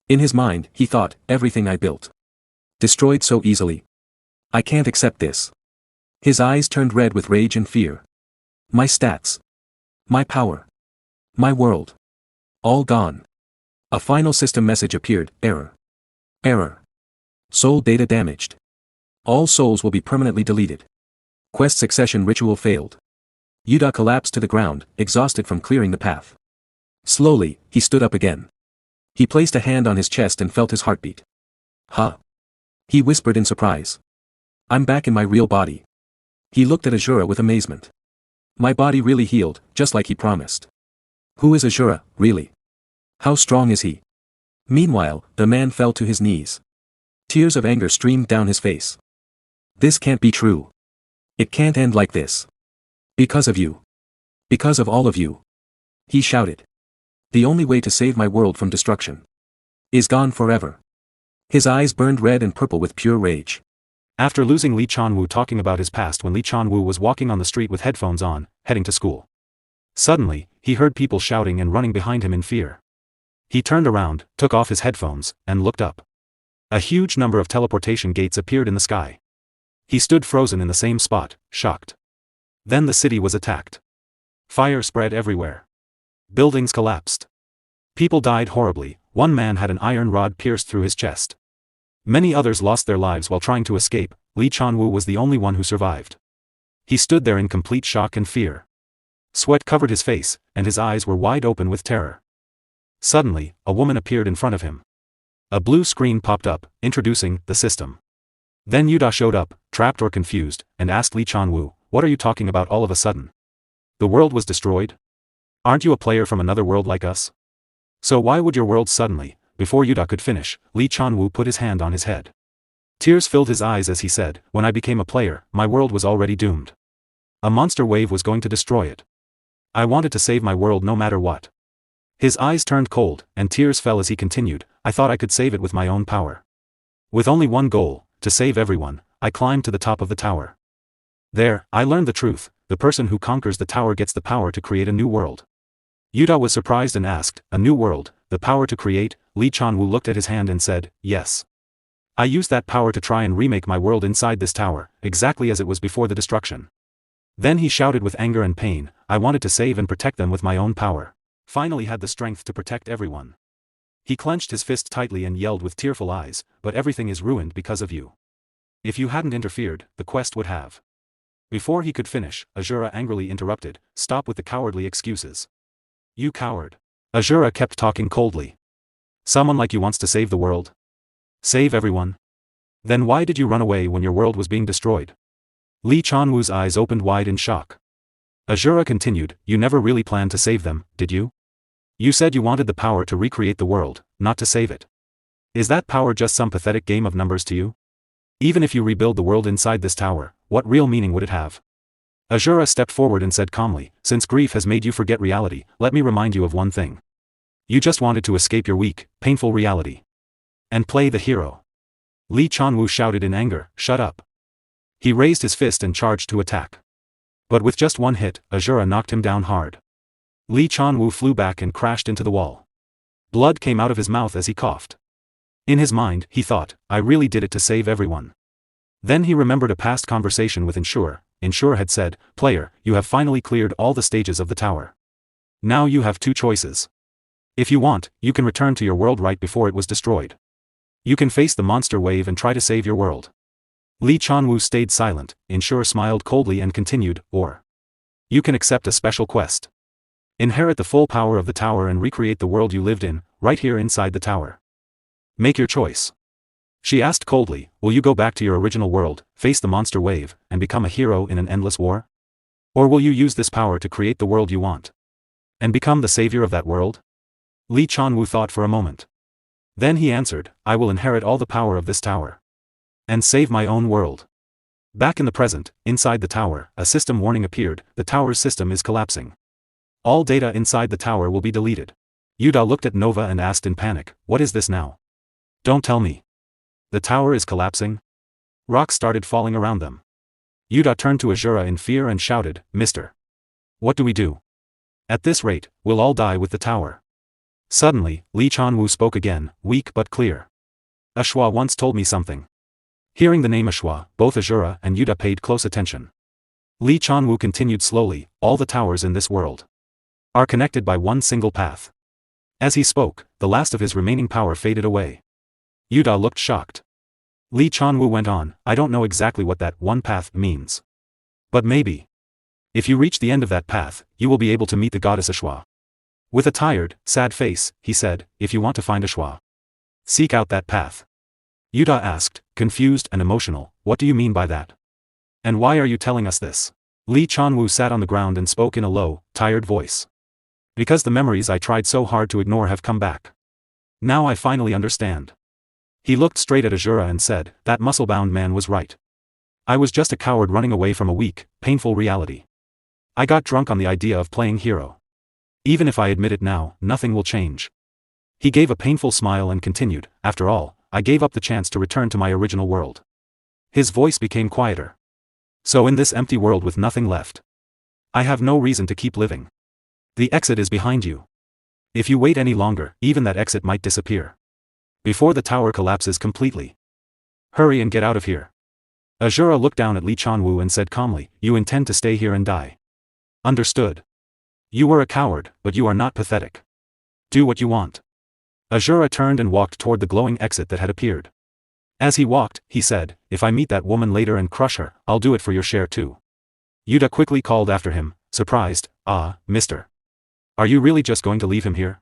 In his mind, he thought, everything I built. Destroyed so easily. I can't accept this. His eyes turned red with rage and fear. My stats. My power. My world. All gone. A final system message appeared, error. Error. Soul data damaged. All souls will be permanently deleted. Quest succession ritual failed. Yuda collapsed to the ground, exhausted from clearing the path. Slowly, he stood up again. He placed a hand on his chest and felt his heartbeat. Huh? He whispered in surprise. I'm back in my real body. He looked at Asura with amazement. My body really healed, just like he promised. Who is Asura, really? How strong is he? Meanwhile, the man fell to his knees. Tears of anger streamed down his face. This can't be true. It can't end like this. Because of you. Because of all of you. He shouted. The only way to save my world from destruction is gone forever. His eyes burned red and purple with pure rage. After losing Lee Chanwoo talking about his past when Lee Chanwoo was walking on the street with headphones on, heading to school. Suddenly, he heard people shouting and running behind him in fear. He turned around, took off his headphones, and looked up. A huge number of teleportation gates appeared in the sky. He stood frozen in the same spot, shocked. Then the city was attacked. Fire spread everywhere. Buildings collapsed. People died horribly. One man had an iron rod pierced through his chest. Many others lost their lives while trying to escape. Lee Chanwoo was the only one who survived. He stood there in complete shock and fear. Sweat covered his face, and his eyes were wide open with terror. Suddenly, a woman appeared in front of him. A blue screen popped up, introducing the system. Then Yuda showed up, trapped or confused, and asked Lee Chanwoo, "What are you talking about all of a sudden? The world was destroyed? Aren't you a player from another world like us? So why would your world suddenly?" Before Yuda could finish, Lee Chanwoo put his hand on his head. Tears filled his eyes as he said, "When I became a player, my world was already doomed. A monster wave was going to destroy it. I wanted to save my world no matter what." His eyes turned cold, and tears fell as he continued, "I thought I could save it with my own power. With only one goal, to save everyone, I climbed to the top of the tower. There, I learned the truth, the person who conquers the tower gets the power to create a new world." Yuda was surprised and asked, "A new world, the power to create?" Lee Chanwoo looked at his hand and said, "Yes. I used that power to try and remake my world inside this tower, exactly as it was before the destruction." Then he shouted with anger and pain, "I wanted to save and protect them with my own power. Finally had the strength to protect everyone." He clenched his fist tightly and yelled with tearful eyes, "But everything is ruined because of you. If you hadn't interfered, the quest would have." Before he could finish, Asura angrily interrupted, "Stop with the cowardly excuses. You coward." Asura kept talking coldly. "Someone like you wants to save the world? Save everyone? Then why did you run away when your world was being destroyed?" Lee Chanwoo's eyes opened wide in shock. Asura continued, "You never really planned to save them, did you? You said you wanted the power to recreate the world, not to save it. Is that power just some pathetic game of numbers to you? Even if you rebuild the world inside this tower, what real meaning would it have?" Asura stepped forward and said calmly, "Since grief has made you forget reality, let me remind you of one thing. You just wanted to escape your weak, painful reality. And play the hero." Lee Chanwoo shouted in anger, "Shut up." He raised his fist and charged to attack. But with just one hit, Asura knocked him down hard. Lee Chanwoo flew back and crashed into the wall. Blood came out of his mouth as he coughed. In his mind, he thought, "I really did it to save everyone." Then he remembered a past conversation with Ensure. Ensure had said, "Player, you have finally cleared all the stages of the tower. Now you have two choices. If you want, you can return to your world right before it was destroyed. You can face the monster wave and try to save your world." Lee Chanwoo stayed silent. Ensure smiled coldly and continued, "Or you can accept a special quest. Inherit the full power of the tower and recreate the world you lived in, right here inside the tower. Make your choice." She asked coldly, "Will you go back to your original world, face the monster wave, and become a hero in an endless war? Or will you use this power to create the world you want? And become the savior of that world?" Lee Chanwoo thought for a moment. Then he answered, "I will inherit all the power of this tower. And save my own world." Back in the present, inside the tower, a system warning appeared, "The tower's system is collapsing. All data inside the tower will be deleted." Yuda looked at Nova and asked in panic, "What is this now? Don't tell me. The tower is collapsing?" Rocks started falling around them. Yuda turned to Asura in fear and shouted, "Mister. What do we do? At this rate, we'll all die with the tower." Suddenly, Lee Chanwoo spoke again, weak but clear. "Eshua once told me something." Hearing the name Eshua, both Asura and Yuda paid close attention. Lee Chanwoo continued slowly, "All the towers in this world are connected by one single path." As he spoke, the last of his remaining power faded away. Yuda looked shocked. Lee Chanwoo went on, I don't know exactly what that one path means. But maybe. If you reach the end of that path, you will be able to meet the Goddess Eshua. With a tired, sad face, he said, if you want to find Eshua, seek out that path. Yuta asked, confused and emotional, what do you mean by that? And why are you telling us this? Lee Chanwoo sat on the ground and spoke in a low, tired voice. Because the memories I tried so hard to ignore have come back. Now I finally understand. He looked straight at Asura and said, that muscle-bound man was right. I was just a coward running away from a weak, painful reality. I got drunk on the idea of playing hero. Even if I admit it now, nothing will change. He gave a painful smile and continued, after all, I gave up the chance to return to my original world. His voice became quieter. So in this empty world with nothing left, I have no reason to keep living. The exit is behind you. If you wait any longer, even that exit might disappear. Before the tower collapses completely. Hurry and get out of here. Asura looked down at Lee Chanwoo and said calmly, you intend to stay here and die. Understood. You were a coward, but you are not pathetic. Do what you want. Asura turned and walked toward the glowing exit that had appeared. As he walked, he said, if I meet that woman later and crush her, I'll do it for your share too. Yuta quickly called after him, surprised, mister. Are you really just going to leave him here?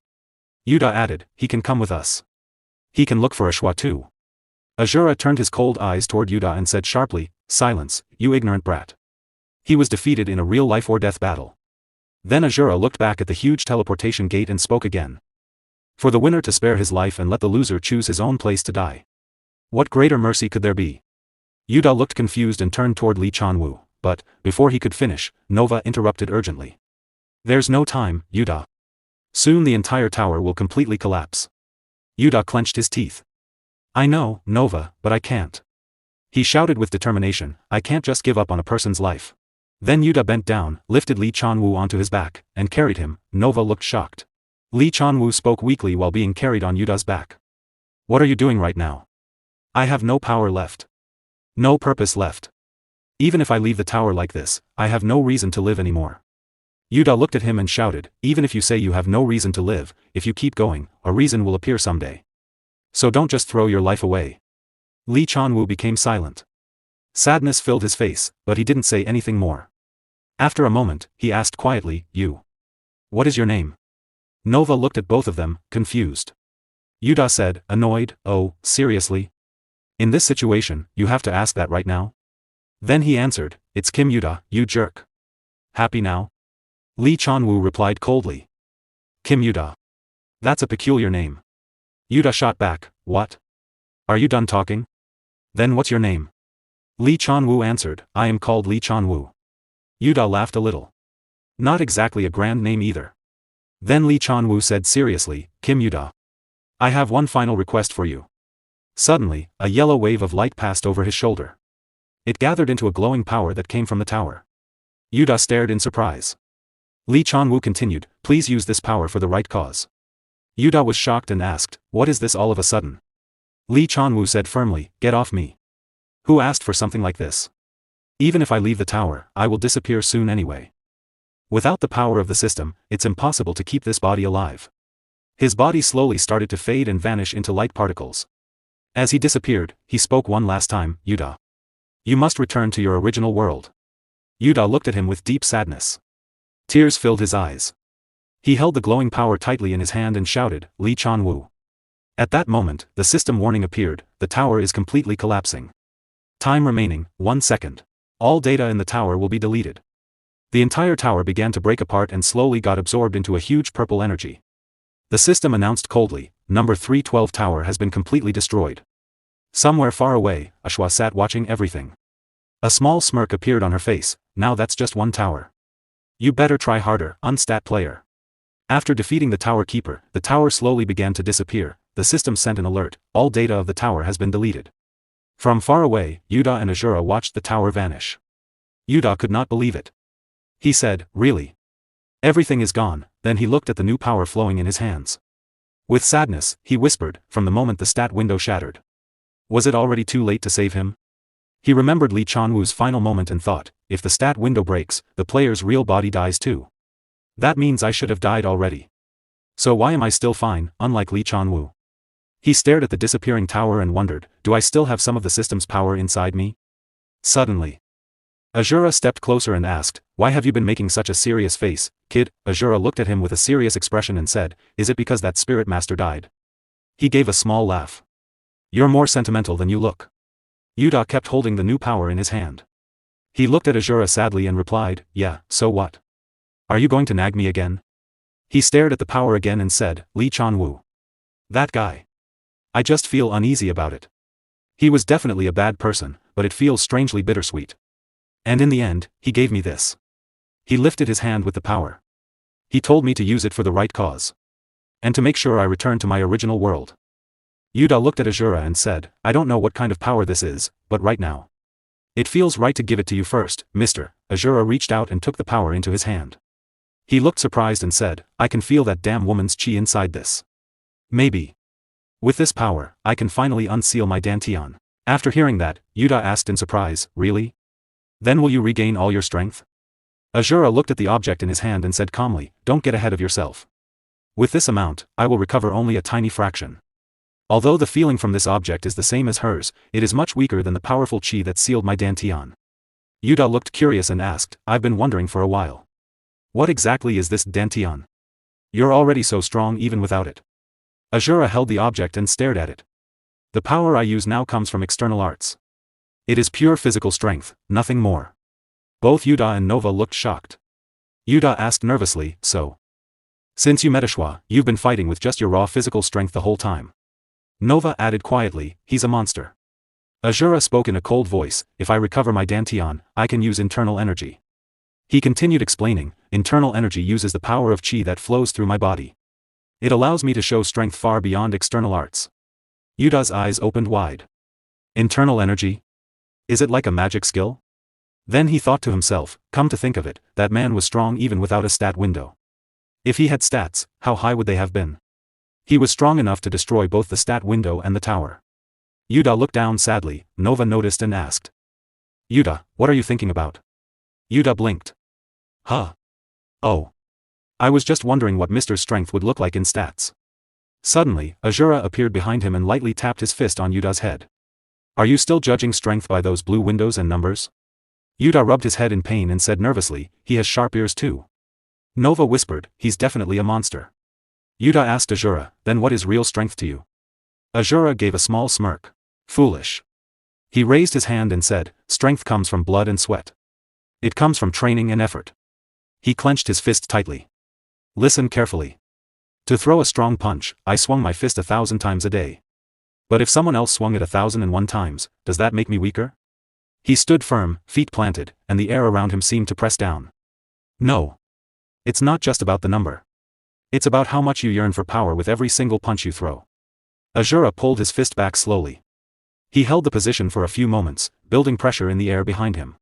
Yuta added, he can come with us. He can look for Eshua too. Asura turned his cold eyes toward Yuta and said sharply, silence, you ignorant brat. He was defeated in a real life or death battle. Then Asura looked back at the huge teleportation gate and spoke again. For the winner to spare his life and let the loser choose his own place to die. What greater mercy could there be? Yuta looked confused and turned toward Lee Chanwoo, but, before he could finish, Nova interrupted urgently. There's no time, Yuta. Soon the entire tower will completely collapse. Yuta clenched his teeth. I know, Nova, but I can't. He shouted with determination, I can't just give up on a person's life. Then Yuta bent down, lifted Lee Chanwoo onto his back, and carried him. Nova looked shocked. Lee Chanwoo spoke weakly while being carried on Yuta's back. What are you doing right now? I have no power left. No purpose left. Even if I leave the tower like this, I have no reason to live anymore. Yuta looked at him and shouted, even if you say you have no reason to live, if you keep going, a reason will appear someday. So don't just throw your life away. Lee Chanwoo became silent. Sadness filled his face, but he didn't say anything more. After a moment, he asked quietly, you. What is your name? Nova looked at both of them, confused. Yuta said, annoyed, oh, seriously? In this situation, you have to ask that right now? Then he answered, it's Kim Yuta, you jerk. Happy now? Lee Chanwoo replied coldly. Kim Yuta. That's a peculiar name. Yuta shot back, what? Are you done talking? Then what's your name? Lee Chanwoo answered, I am called Lee Chanwoo. Yuta laughed a little. Not exactly a grand name either. Then Lee Chanwoo said seriously, Kim Yuta. I have one final request for you. Suddenly, a yellow wave of light passed over his shoulder. It gathered into a glowing power that came from the tower. Yuta stared in surprise. Lee Chanwoo continued, please use this power for the right cause. Yuta was shocked and asked, what is this all of a sudden? Lee Chanwoo said firmly, get off me. Who asked for something like this? Even if I leave the tower, I will disappear soon anyway. Without the power of the system, it's impossible to keep this body alive. His body slowly started to fade and vanish into light particles. As he disappeared, he spoke one last time, Yuta. You must return to your original world. Yuta looked at him with deep sadness. Tears filled his eyes. He held the glowing power tightly in his hand and shouted, Lee Chanwoo. At that moment, the system warning appeared, the tower is completely collapsing. Time remaining, 1 second. All data in the tower will be deleted. The entire tower began to break apart and slowly got absorbed into a huge purple energy. The system announced coldly, number 312 tower has been completely destroyed. Somewhere far away, Eshua sat watching everything. A small smirk appeared on her face, now that's just one tower. You better try harder, unstat player. After defeating the tower keeper, the tower slowly began to disappear, the system sent an alert, all data of the tower has been deleted. From far away, Yuta and Asura watched the tower vanish. Yuta could not believe it. He said, really? Everything is gone, then he looked at the new power flowing in his hands. With sadness, he whispered, from the moment the stat window shattered. Was it already too late to save him? He remembered Lee Chanwoo's final moment and thought, if the stat window breaks, the player's real body dies too. That means I should have died already. So why am I still fine, unlike Lee Chanwoo? He stared at the disappearing tower and wondered, do I still have some of the system's power inside me? Suddenly, Asura stepped closer and asked, why have you been making such a serious face, kid? Asura looked at him with a serious expression and said, is it because that spirit master died? He gave a small laugh. You're more sentimental than you look. Yuta kept holding the new power in his hand. He looked at Asura sadly and replied, yeah, so what? Are you going to nag me again? He stared at the power again and said, Lee Chan-woo. That guy. I just feel uneasy about it. He was definitely a bad person, but it feels strangely bittersweet. And in the end, he gave me this. He lifted his hand with the power. He told me to use it for the right cause. And to make sure I return to my original world. Yuta looked at Asura and said, I don't know what kind of power this is, but right now. It feels right to give it to you first, mister. Asura reached out and took the power into his hand. He looked surprised and said, I can feel that damn woman's chi inside this. Maybe. With this power, I can finally unseal my dantian. After hearing that, Yuta asked in surprise, really? Then will you regain all your strength? Asura looked at the object in his hand and said calmly, don't get ahead of yourself. With this amount, I will recover only a tiny fraction. Although the feeling from this object is the same as hers, it is much weaker than the powerful chi that sealed my dantian. Yuta looked curious and asked, I've been wondering for a while. What exactly is this dantian? You're already so strong even without it. Asura held the object and stared at it. The power I use now comes from external arts. It is pure physical strength, nothing more. Both Yuta and Nova looked shocked. Yuta asked nervously, so? Since you met Eshua, you've been fighting with just your raw physical strength the whole time. Nova added quietly, he's a monster. Asura spoke in a cold voice, if I recover my dantian, I can use internal energy. He continued explaining, internal energy uses the power of chi that flows through my body. It allows me to show strength far beyond external arts. Yuta's eyes opened wide. Internal energy? Is it like a magic skill? Then he thought to himself, come to think of it, that man was strong even without a stat window. If he had stats, how high would they have been? He was strong enough to destroy both the stat window and the tower. Yuta looked down sadly. Nova noticed and asked. Yuta, what are you thinking about? Yuta blinked. Huh? Oh. I was just wondering what Mr. Strength would look like in stats. Suddenly, Asura appeared behind him and lightly tapped his fist on Yuta's head. Are you still judging strength by those blue windows and numbers? Yuta rubbed his head in pain and said nervously, he has sharp ears too. Nova whispered, he's definitely a monster. Yuta asked Asura, then what is real strength to you? Asura gave a small smirk. Foolish. He raised his hand and said, strength comes from blood and sweat. It comes from training and effort. He clenched his fist tightly. Listen carefully. To throw a strong punch, I swung my fist 1,000 times a day. But if someone else swung it 1,001 times, does that make me weaker? He stood firm, feet planted, and the air around him seemed to press down. No. It's not just about the number. It's about how much you yearn for power with every single punch you throw. Asura pulled his fist back slowly. He held the position for a few moments, building pressure in the air behind him.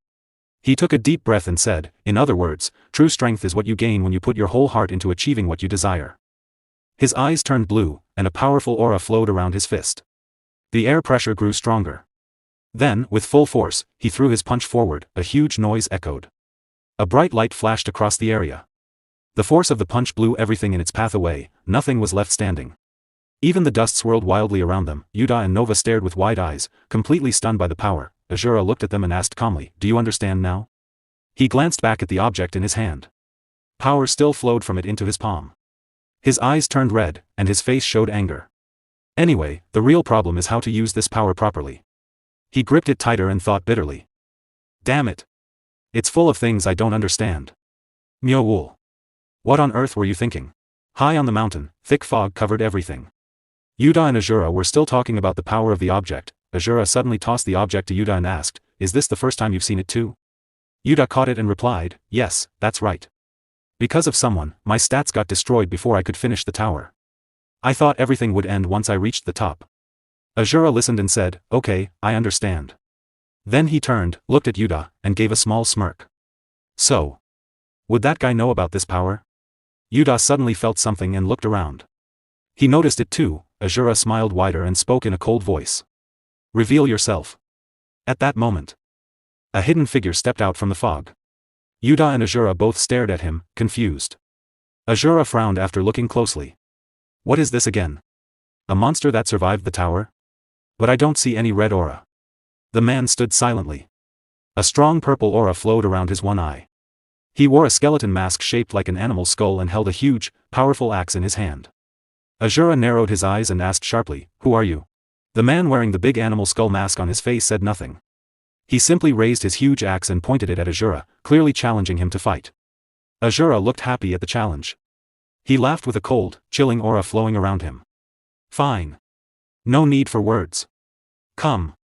He took a deep breath and said, in other words, true strength is what you gain when you put your whole heart into achieving what you desire. His eyes turned blue, and a powerful aura flowed around his fist. The air pressure grew stronger. Then, with full force, he threw his punch forward. A huge noise echoed. A bright light flashed across the area. The force of the punch blew everything in its path away. Nothing was left standing. Even the dust swirled wildly around them. Yuta and Nova stared with wide eyes, completely stunned by the power. Asura looked at them and asked calmly, do you understand now? He glanced back at the object in his hand. Power still flowed from it into his palm. His eyes turned red, and his face showed anger. Anyway, the real problem is how to use this power properly. He gripped it tighter and thought bitterly. Damn it. It's full of things I don't understand. Myo-wool. What on earth were you thinking? High on the mountain, thick fog covered everything. Yuta and Asura were still talking about the power of the object. Asura suddenly tossed the object to Yuta and asked, is this the first time you've seen it too? Yuta caught it and replied, yes, that's right. Because of someone, my stats got destroyed before I could finish the tower. I thought everything would end once I reached the top. Asura listened and said, okay, I understand. Then he turned, looked at Yuta, and gave a small smirk. So. Would that guy know about this power? Yuta suddenly felt something and looked around. He noticed it too. Asura smiled wider and spoke in a cold voice. Reveal yourself. At that moment, a hidden figure stepped out from the fog. Yuta and Asura both stared at him, confused. Asura frowned after looking closely. What is this again? A monster that survived the tower? But I don't see any red aura. The man stood silently. A strong purple aura flowed around his one eye. He wore a skeleton mask shaped like an animal's skull and held a huge, powerful axe in his hand. Asura narrowed his eyes and asked sharply, "Who are you?" The man wearing the big animal skull mask on his face said nothing. He simply raised his huge axe and pointed it at Asura, clearly challenging him to fight. Asura looked happy at the challenge. He laughed with a cold, chilling aura flowing around him. "Fine. No need for words. Come."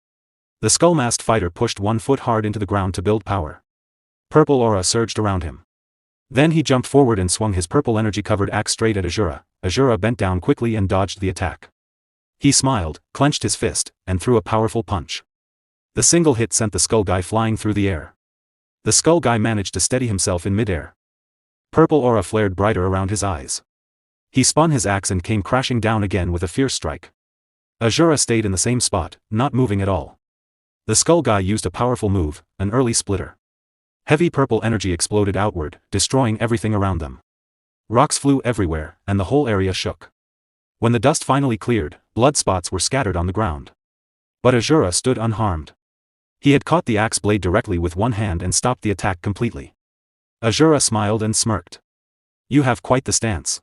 The skull-masked fighter pushed 1 foot hard into the ground to build power. Purple aura surged around him. Then he jumped forward and swung his purple energy-covered axe straight at Asura. Asura bent down quickly and dodged the attack. He smiled, clenched his fist, and threw a powerful punch. The single hit sent the skull guy flying through the air. The skull guy managed to steady himself in midair. Purple aura flared brighter around his eyes. He spun his axe and came crashing down again with a fierce strike. Asura stayed in the same spot, not moving at all. The skull guy used a powerful move, an early splitter. Heavy purple energy exploded outward, destroying everything around them. Rocks flew everywhere, and the whole area shook. When the dust finally cleared, blood spots were scattered on the ground. But Asura stood unharmed. He had caught the axe blade directly with one hand and stopped the attack completely. Asura smiled and smirked. "You have quite the stance."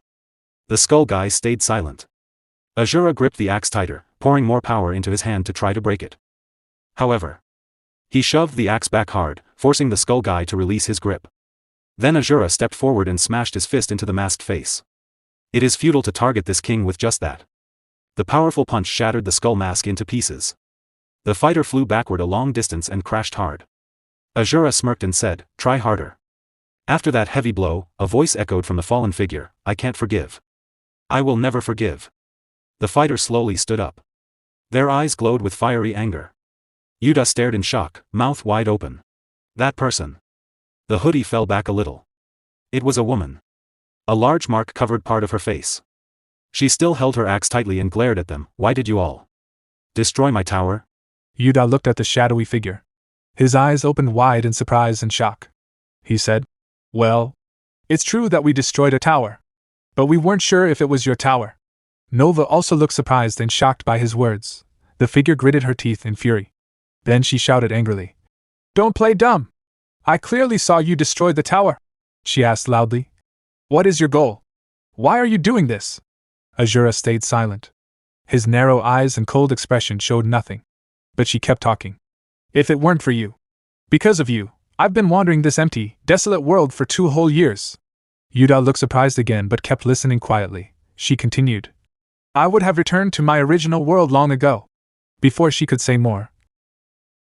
The skull guy stayed silent. Asura gripped the axe tighter, pouring more power into his hand to try to break it. However, he shoved the axe back hard, forcing the skull guy to release his grip. Then Asura stepped forward and smashed his fist into the masked face. It is futile to target this king with just that. The powerful punch shattered the skull mask into pieces. The fighter flew backward a long distance and crashed hard. Asura smirked and said, "Try harder." After that heavy blow, a voice echoed from the fallen figure, "I can't forgive. I will never forgive." The fighter slowly stood up. Their eyes glowed with fiery anger. Yuda stared in shock, mouth wide open. That person. The hoodie fell back a little. It was a woman. A large mark covered part of her face. She still held her axe tightly and glared at them. "Why did you all destroy my tower?" Yuda looked at the shadowy figure. His eyes opened wide in surprise and shock. He said, "Well, it's true that we destroyed a tower. But we weren't sure if it was your tower." Nova also looked surprised and shocked by his words. The figure gritted her teeth in fury. Then she shouted angrily, "Don't play dumb! I clearly saw you destroy the tower!" She asked loudly, "What is your goal? Why are you doing this?" Asura stayed silent. His narrow eyes and cold expression showed nothing. But she kept talking. "If it weren't for you, because of you, I've been wandering this empty, desolate world for 2 whole years." Yuda looked surprised again but kept listening quietly. She continued, "I would have returned to my original world long ago." Before she could say more,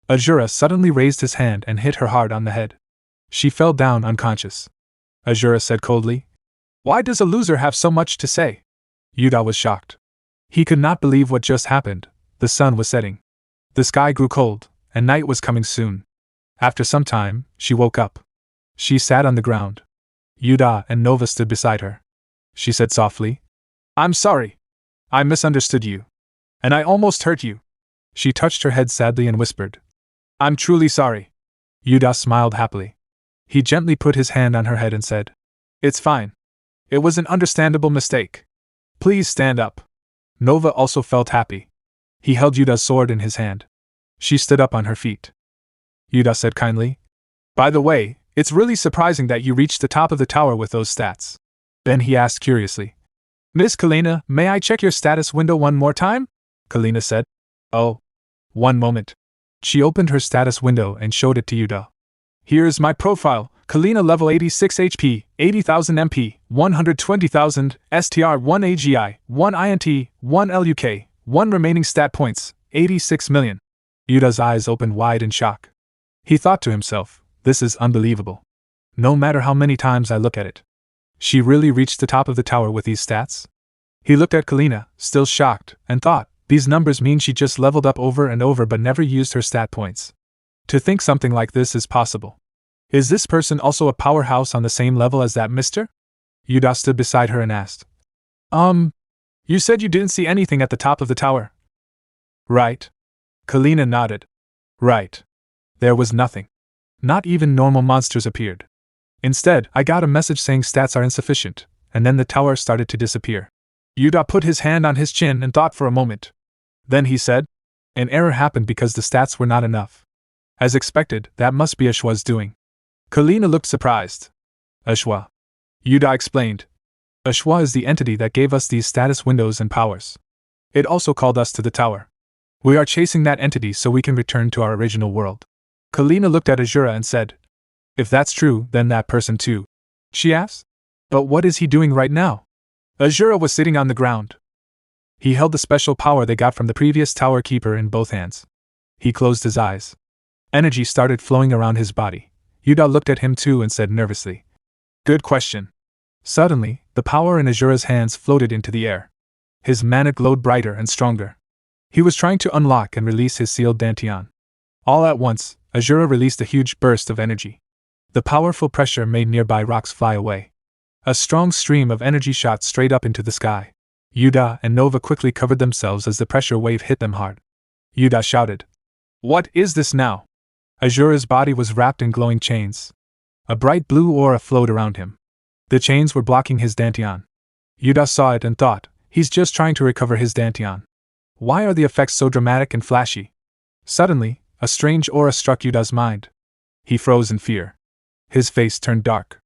Asura suddenly raised his hand and hit her hard on the head. She fell down unconscious. Asura said coldly, "Why does a loser have so much to say?" Yuda was shocked. He could not believe what just happened. The sun was setting. The sky grew cold, and night was coming soon. After some time, she woke up. She sat on the ground. Yuda and Nova stood beside her. She said softly, "I'm sorry. I misunderstood you. And I almost hurt you." She touched her head sadly and whispered, "I'm truly sorry." Yuda smiled happily. He gently put his hand on her head and said, "It's fine. It was an understandable mistake. Please stand up." Nova also felt happy. He held Yuda's sword in his hand. She stood up on her feet. Yuda said kindly, "By the way, it's really surprising that you reached the top of the tower with those stats." Then he asked curiously, "Miss Kalina, may I check your status window one more time?" Kalina said, "Oh, one moment." She opened her status window and showed it to Yuda. "Here's my profile. Kalina level 86 HP, 80,000 MP, 120,000 STR, 1 AGI, 1 INT, 1 LUK, 1 remaining stat points, 86 million. Yuda's eyes opened wide in shock. He thought to himself, "This is unbelievable. No matter how many times I look at it. She really reached the top of the tower with these stats?" He looked at Kalina, still shocked, and thought, these numbers mean she just leveled up over and over but never used her stat points. To think something like this is possible. Is this person also a powerhouse on the same level as that mister? Yuda stood beside her and asked, You said you didn't see anything at the top of the tower. Right. Kalina nodded. Right. There was nothing. Not even normal monsters appeared. Instead, I got a message saying stats are insufficient, and then the tower started to disappear. Yuda put his hand on his chin and thought for a moment. Then he said, an error happened because the stats were not enough. As expected, that must be Eshua's doing. Kalina looked surprised. Eshua. Yuda explained. Eshua is the entity that gave us these status windows and powers. It also called us to the tower. We are chasing that entity so we can return to our original world. Kalina looked at Asura and said, if that's true, then that person too. She asked. But what is he doing right now? Asura was sitting on the ground. He held the special power they got from the previous tower keeper in both hands. He closed his eyes. Energy started flowing around his body. Yuda looked at him too and said nervously, good question. Suddenly, the power in Asura's hands floated into the air. His mana glowed brighter and stronger. He was trying to unlock and release his sealed dantian. All at once, Asura released a huge burst of energy. The powerful pressure made nearby rocks fly away. A strong stream of energy shot straight up into the sky. Yuda and Nova quickly covered themselves as the pressure wave hit them hard. Yuda shouted, what is this now? Asura's body was wrapped in glowing chains. A bright blue aura flowed around him. The chains were blocking his dantian. Yuda saw it and thought, he's just trying to recover his dantian. Why are the effects so dramatic and flashy? Suddenly, a strange aura struck Yuda's mind. He froze in fear. His face turned dark.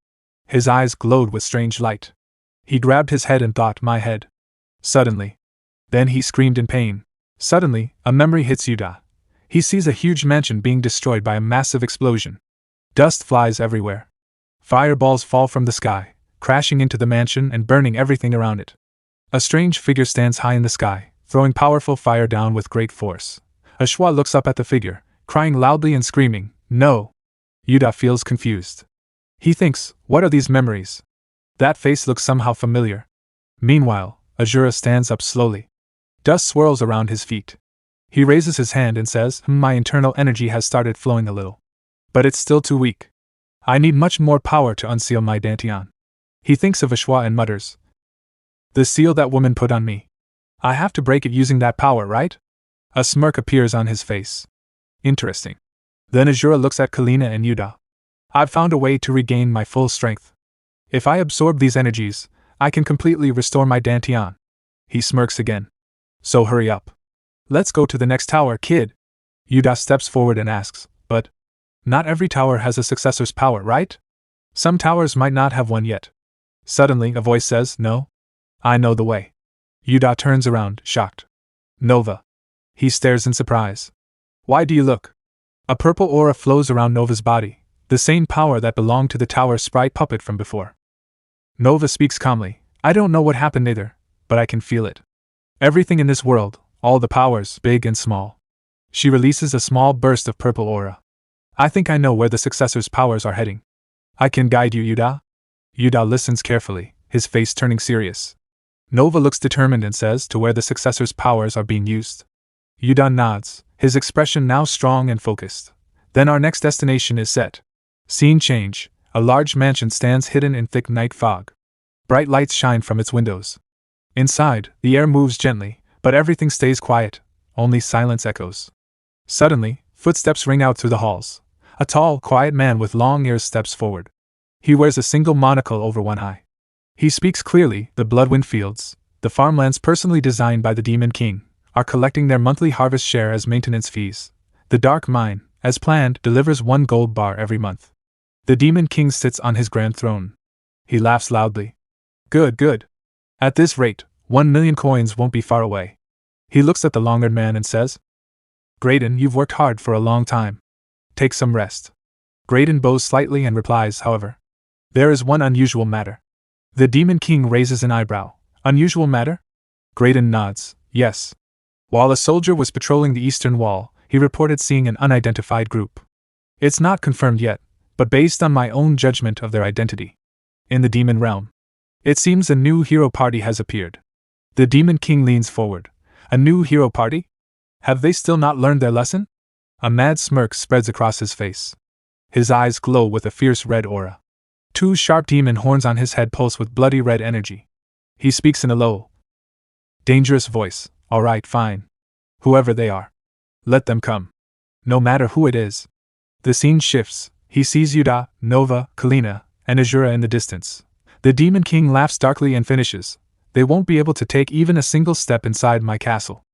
His eyes glowed with strange light. He grabbed his head and thought, my head. Suddenly. Then he screamed in pain. Suddenly, a memory hits Yuda. He sees a huge mansion being destroyed by a massive explosion. Dust flies everywhere. Fireballs fall from the sky, crashing into the mansion and burning everything around it. A strange figure stands high in the sky, throwing powerful fire down with great force. Eshua looks up at the figure, crying loudly and screaming, no! Yuda feels confused. He thinks, what are these memories? That face looks somehow familiar. Meanwhile, Asura stands up slowly. Dust swirls around his feet. He raises his hand and says, my internal energy has started flowing a little. But it's still too weak. I need much more power to unseal my dantian. He thinks of Eshua and mutters, the seal that woman put on me. I have to break it using that power, right? A smirk appears on his face. Interesting. Then Asura looks at Kalina and Yuda. I've found a way to regain my full strength. If I absorb these energies, I can completely restore my dantian. He smirks again. So hurry up. Let's go to the next tower, kid. Yuda steps forward and asks, but not every tower has a successor's power, right? Some towers might not have one yet. Suddenly, a voice says, no. I know the way. Yuda turns around, shocked. Nova. He stares in surprise. Why do you look? A purple aura flows around Nova's body, the same power that belonged to the tower sprite puppet from before. Nova speaks calmly. I don't know what happened either, but I can feel it. Everything in this world, all the powers, big and small. She releases a small burst of purple aura. I think I know where the successor's powers are heading. I can guide you, Yuda. Yuda listens carefully, his face turning serious. Nova looks determined and says to where the successor's powers are being used. Yuda nods, his expression now strong and focused. Then our next destination is set. Scene change. A large mansion stands hidden in thick night fog. Bright lights shine from its windows. Inside, the air moves gently, but everything stays quiet, only silence echoes. Suddenly, footsteps ring out through the halls. A tall, quiet man with long ears steps forward. He wears a single monocle over one eye. He speaks clearly. The Bloodwind Fields, the farmlands personally designed by the Demon King, are collecting their monthly harvest share as maintenance fees. The Dark Mine, as planned, delivers 1 gold bar every month. The Demon King sits on his grand throne. He laughs loudly. Good, good. At this rate, 1 million coins won't be far away. He looks at the long-haired man and says, Graydon, you've worked hard for a long time. Take some rest. Graydon bows slightly and replies, however, there is one unusual matter. The Demon King raises an eyebrow. Unusual matter? Graydon nods, yes. While a soldier was patrolling the eastern wall, he reported seeing an unidentified group. It's not confirmed yet, but based on my own judgment of their identity. In the demon realm, it seems a new hero party has appeared. The Demon King leans forward. A new hero party? Have they still not learned their lesson? A mad smirk spreads across his face. His eyes glow with a fierce red aura. 2 sharp demon horns on his head pulse with bloody red energy. He speaks in a low, dangerous voice. All right, fine. Whoever they are, let them come. No matter who it is. The scene shifts. He sees Yuda, Nova, Kalina, and Asura in the distance. The Demon King laughs darkly and finishes. They won't be able to take even a single step inside my castle.